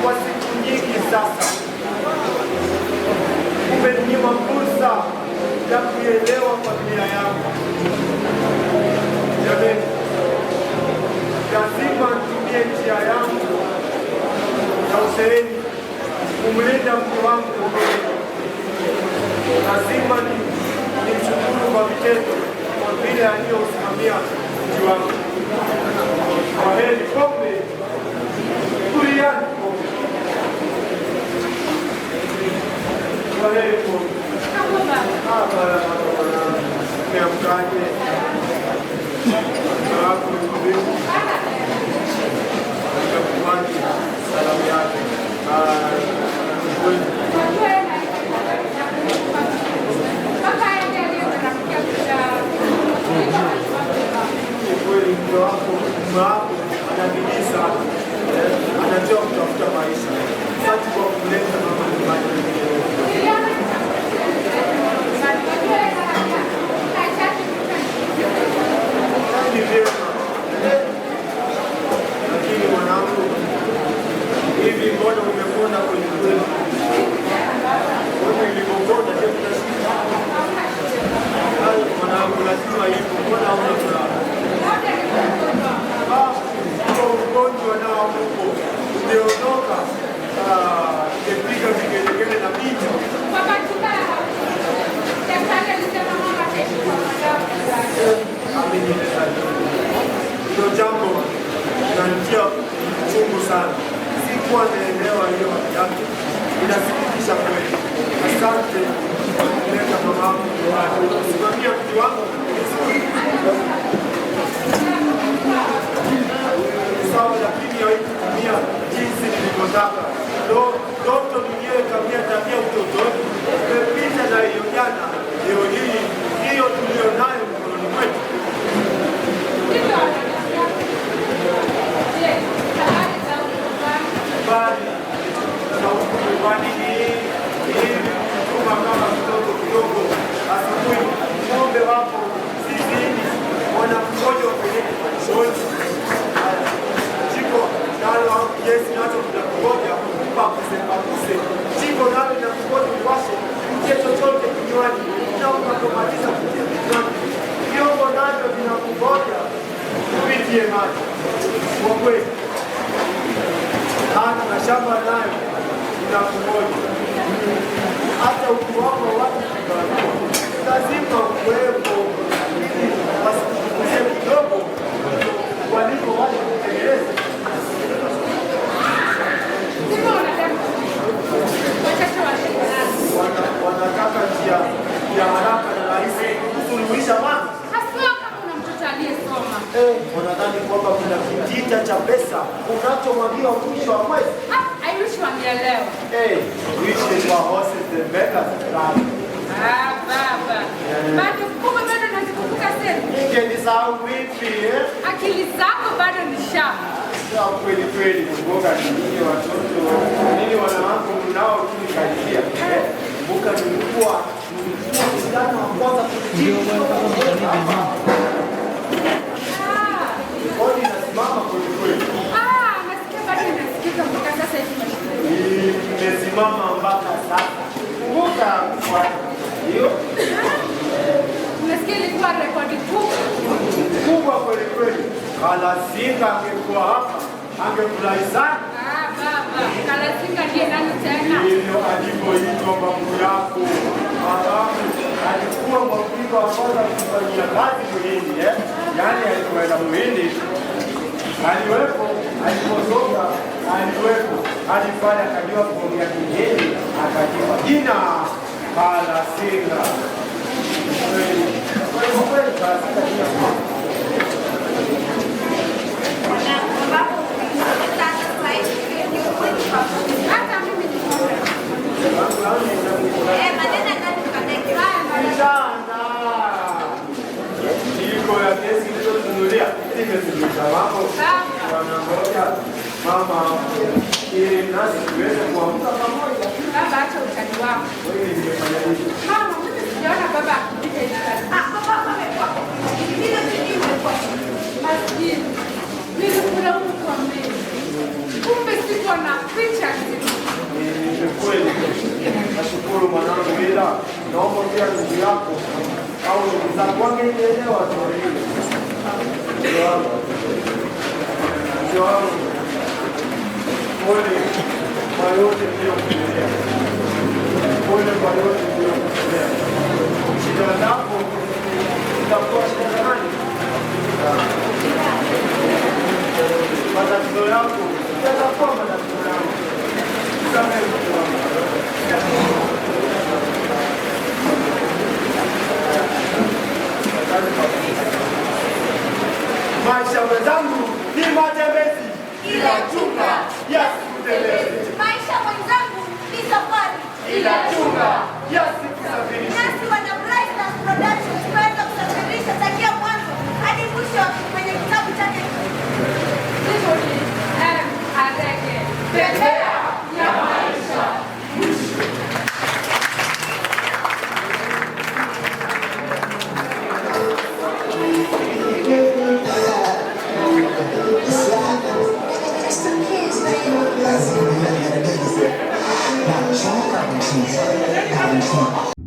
kwa siku nyingi sasa. Umeninyima fursa ya kuielewa familia yangu. Jamani, lazima nitumie njia yangu ya uzeeni kumlinda mke wangu. Lazima nimshukuru kwa vitendo kwa vile aliyousimamia mji wangu. Kwaheri pombe, tuliani pombe. Kwaheri pombe. Umeamkaje? Hapo mbivu. Nikakuaje salamu yake. Kweli mke wako anabidii sana, anajua kutafuta maisha. Asante kwa kuleta mama nyumbani. Ni vyema, lakini mwanangu, hivi mbona umekonda kweli kweli? Wewe ilivyokonda je, tunashika mwanangu, lazima hivyo. Mbona una furaha? Ugonjwa nao huko uliondoka, umepiga vigelegele na picha. Ndio jambo linanitia uchungu sana. Sikuwa naelewa hiyo yake, inasikitisha kweli. Asante kwa kuleta mama wangu, kusimamia mji wangu vizuri. Sawa, lakini haikutumia jinsi nilivyotaka. Ndoto niliyoikamia tabia utotoni imepita na hiyo jana. Leo hii hiyo tulionayo mkononi mwetu. Bali sauti nyumbani hii kutuma kama mtoto kidogo asubuhi. Ng'ombe wako zizini wanamkojo kwenye shoni. Jiko nalo Yesu nacho tunakungoja pakuse. Jiko nalo linakungoja uwashe mtie chochote kinywani na unatomaliza kutia kinywani. Vyombo navyo vinakungoja upitie maji. Kwa kweli hata na shamba nayo inakungoja. Hata ukiwapa watu kibarua lazima kuwepo ili wasikukuzie kidogo waliko wale kutegeleza. Wanataka njia ya haraka na rahisi kusuluhisha mambo. Wanadhani kwamba kuna kitita cha pesa unachomwagiwa mwisho wa mwezi. I wish wangeelewa. Which is for horses and beggars. Baba. Bado kumbe bado nazikumbuka sasa. Ningenisahau vipi? Akili zako bado ni sharp. Kweli kweli, kumbuka nini watoto, nini wanawake mnao kunikaribia. Kumbuka nilikuwa msichana wa kwanza kujibu. Kodi nasimama kweli kweli. Nasikia bado inasikika mpaka sasa hivi. Nimesimama mpaka sasa. Kumbuka kwa hiyo. Unasikia ilikuwa rekodi kubwa kweli kweli. Kalasinga angekuwa hapa, angefurahi sana. Baba, Kalasinga ndiye nani tena? Hivyo alivyoitwa babu yako. Babu alikuwa mwafrika wa kwanza kufanyia kazi Muhindi, yaani alikwenda Muhindi. Aliwepo, alipotoka, aliwepo, alifanya akajua kuongea Kihindi, akajipa jina Kalasinga. Kweli, kweli Kalasinga mambo wanangoja mama ili nasi tuweze kuamka pamoja. Baba, acha utani wako. Wewe nimefanya hivi. Mama, mimi sijaona baba akipita hivi sasa. Baba amekuwa. Vile imekuwa. Maskini. Nilikula huku kwa mbele. Kumbe siko na picha nzima. Ni kweli. Nashukuru mwanangu, ila naomba pia ndugu yako au ndugu zangu wangenielewa story hii. Ndio wangu. Pole kwa yote niliyokueleza. Pole kwa yote niliyokueleza. Shida zako zitakuwa shida za nani? Matatizo yako yatakuwa matatizo yangu. Samehe mtu wangu. Maisha wenzangu ni matembezi, Ila chunga. yasikuteleze. Maisha mwenzangu ni safari. Ila chunga yasikusafirishe. Nasi wana Bright Stars Productions tunaweza kusafirisha tangia mwanzo hadi mwisho kwenye kitabu chake. Bendera ya maisha. Now, Sean Covington,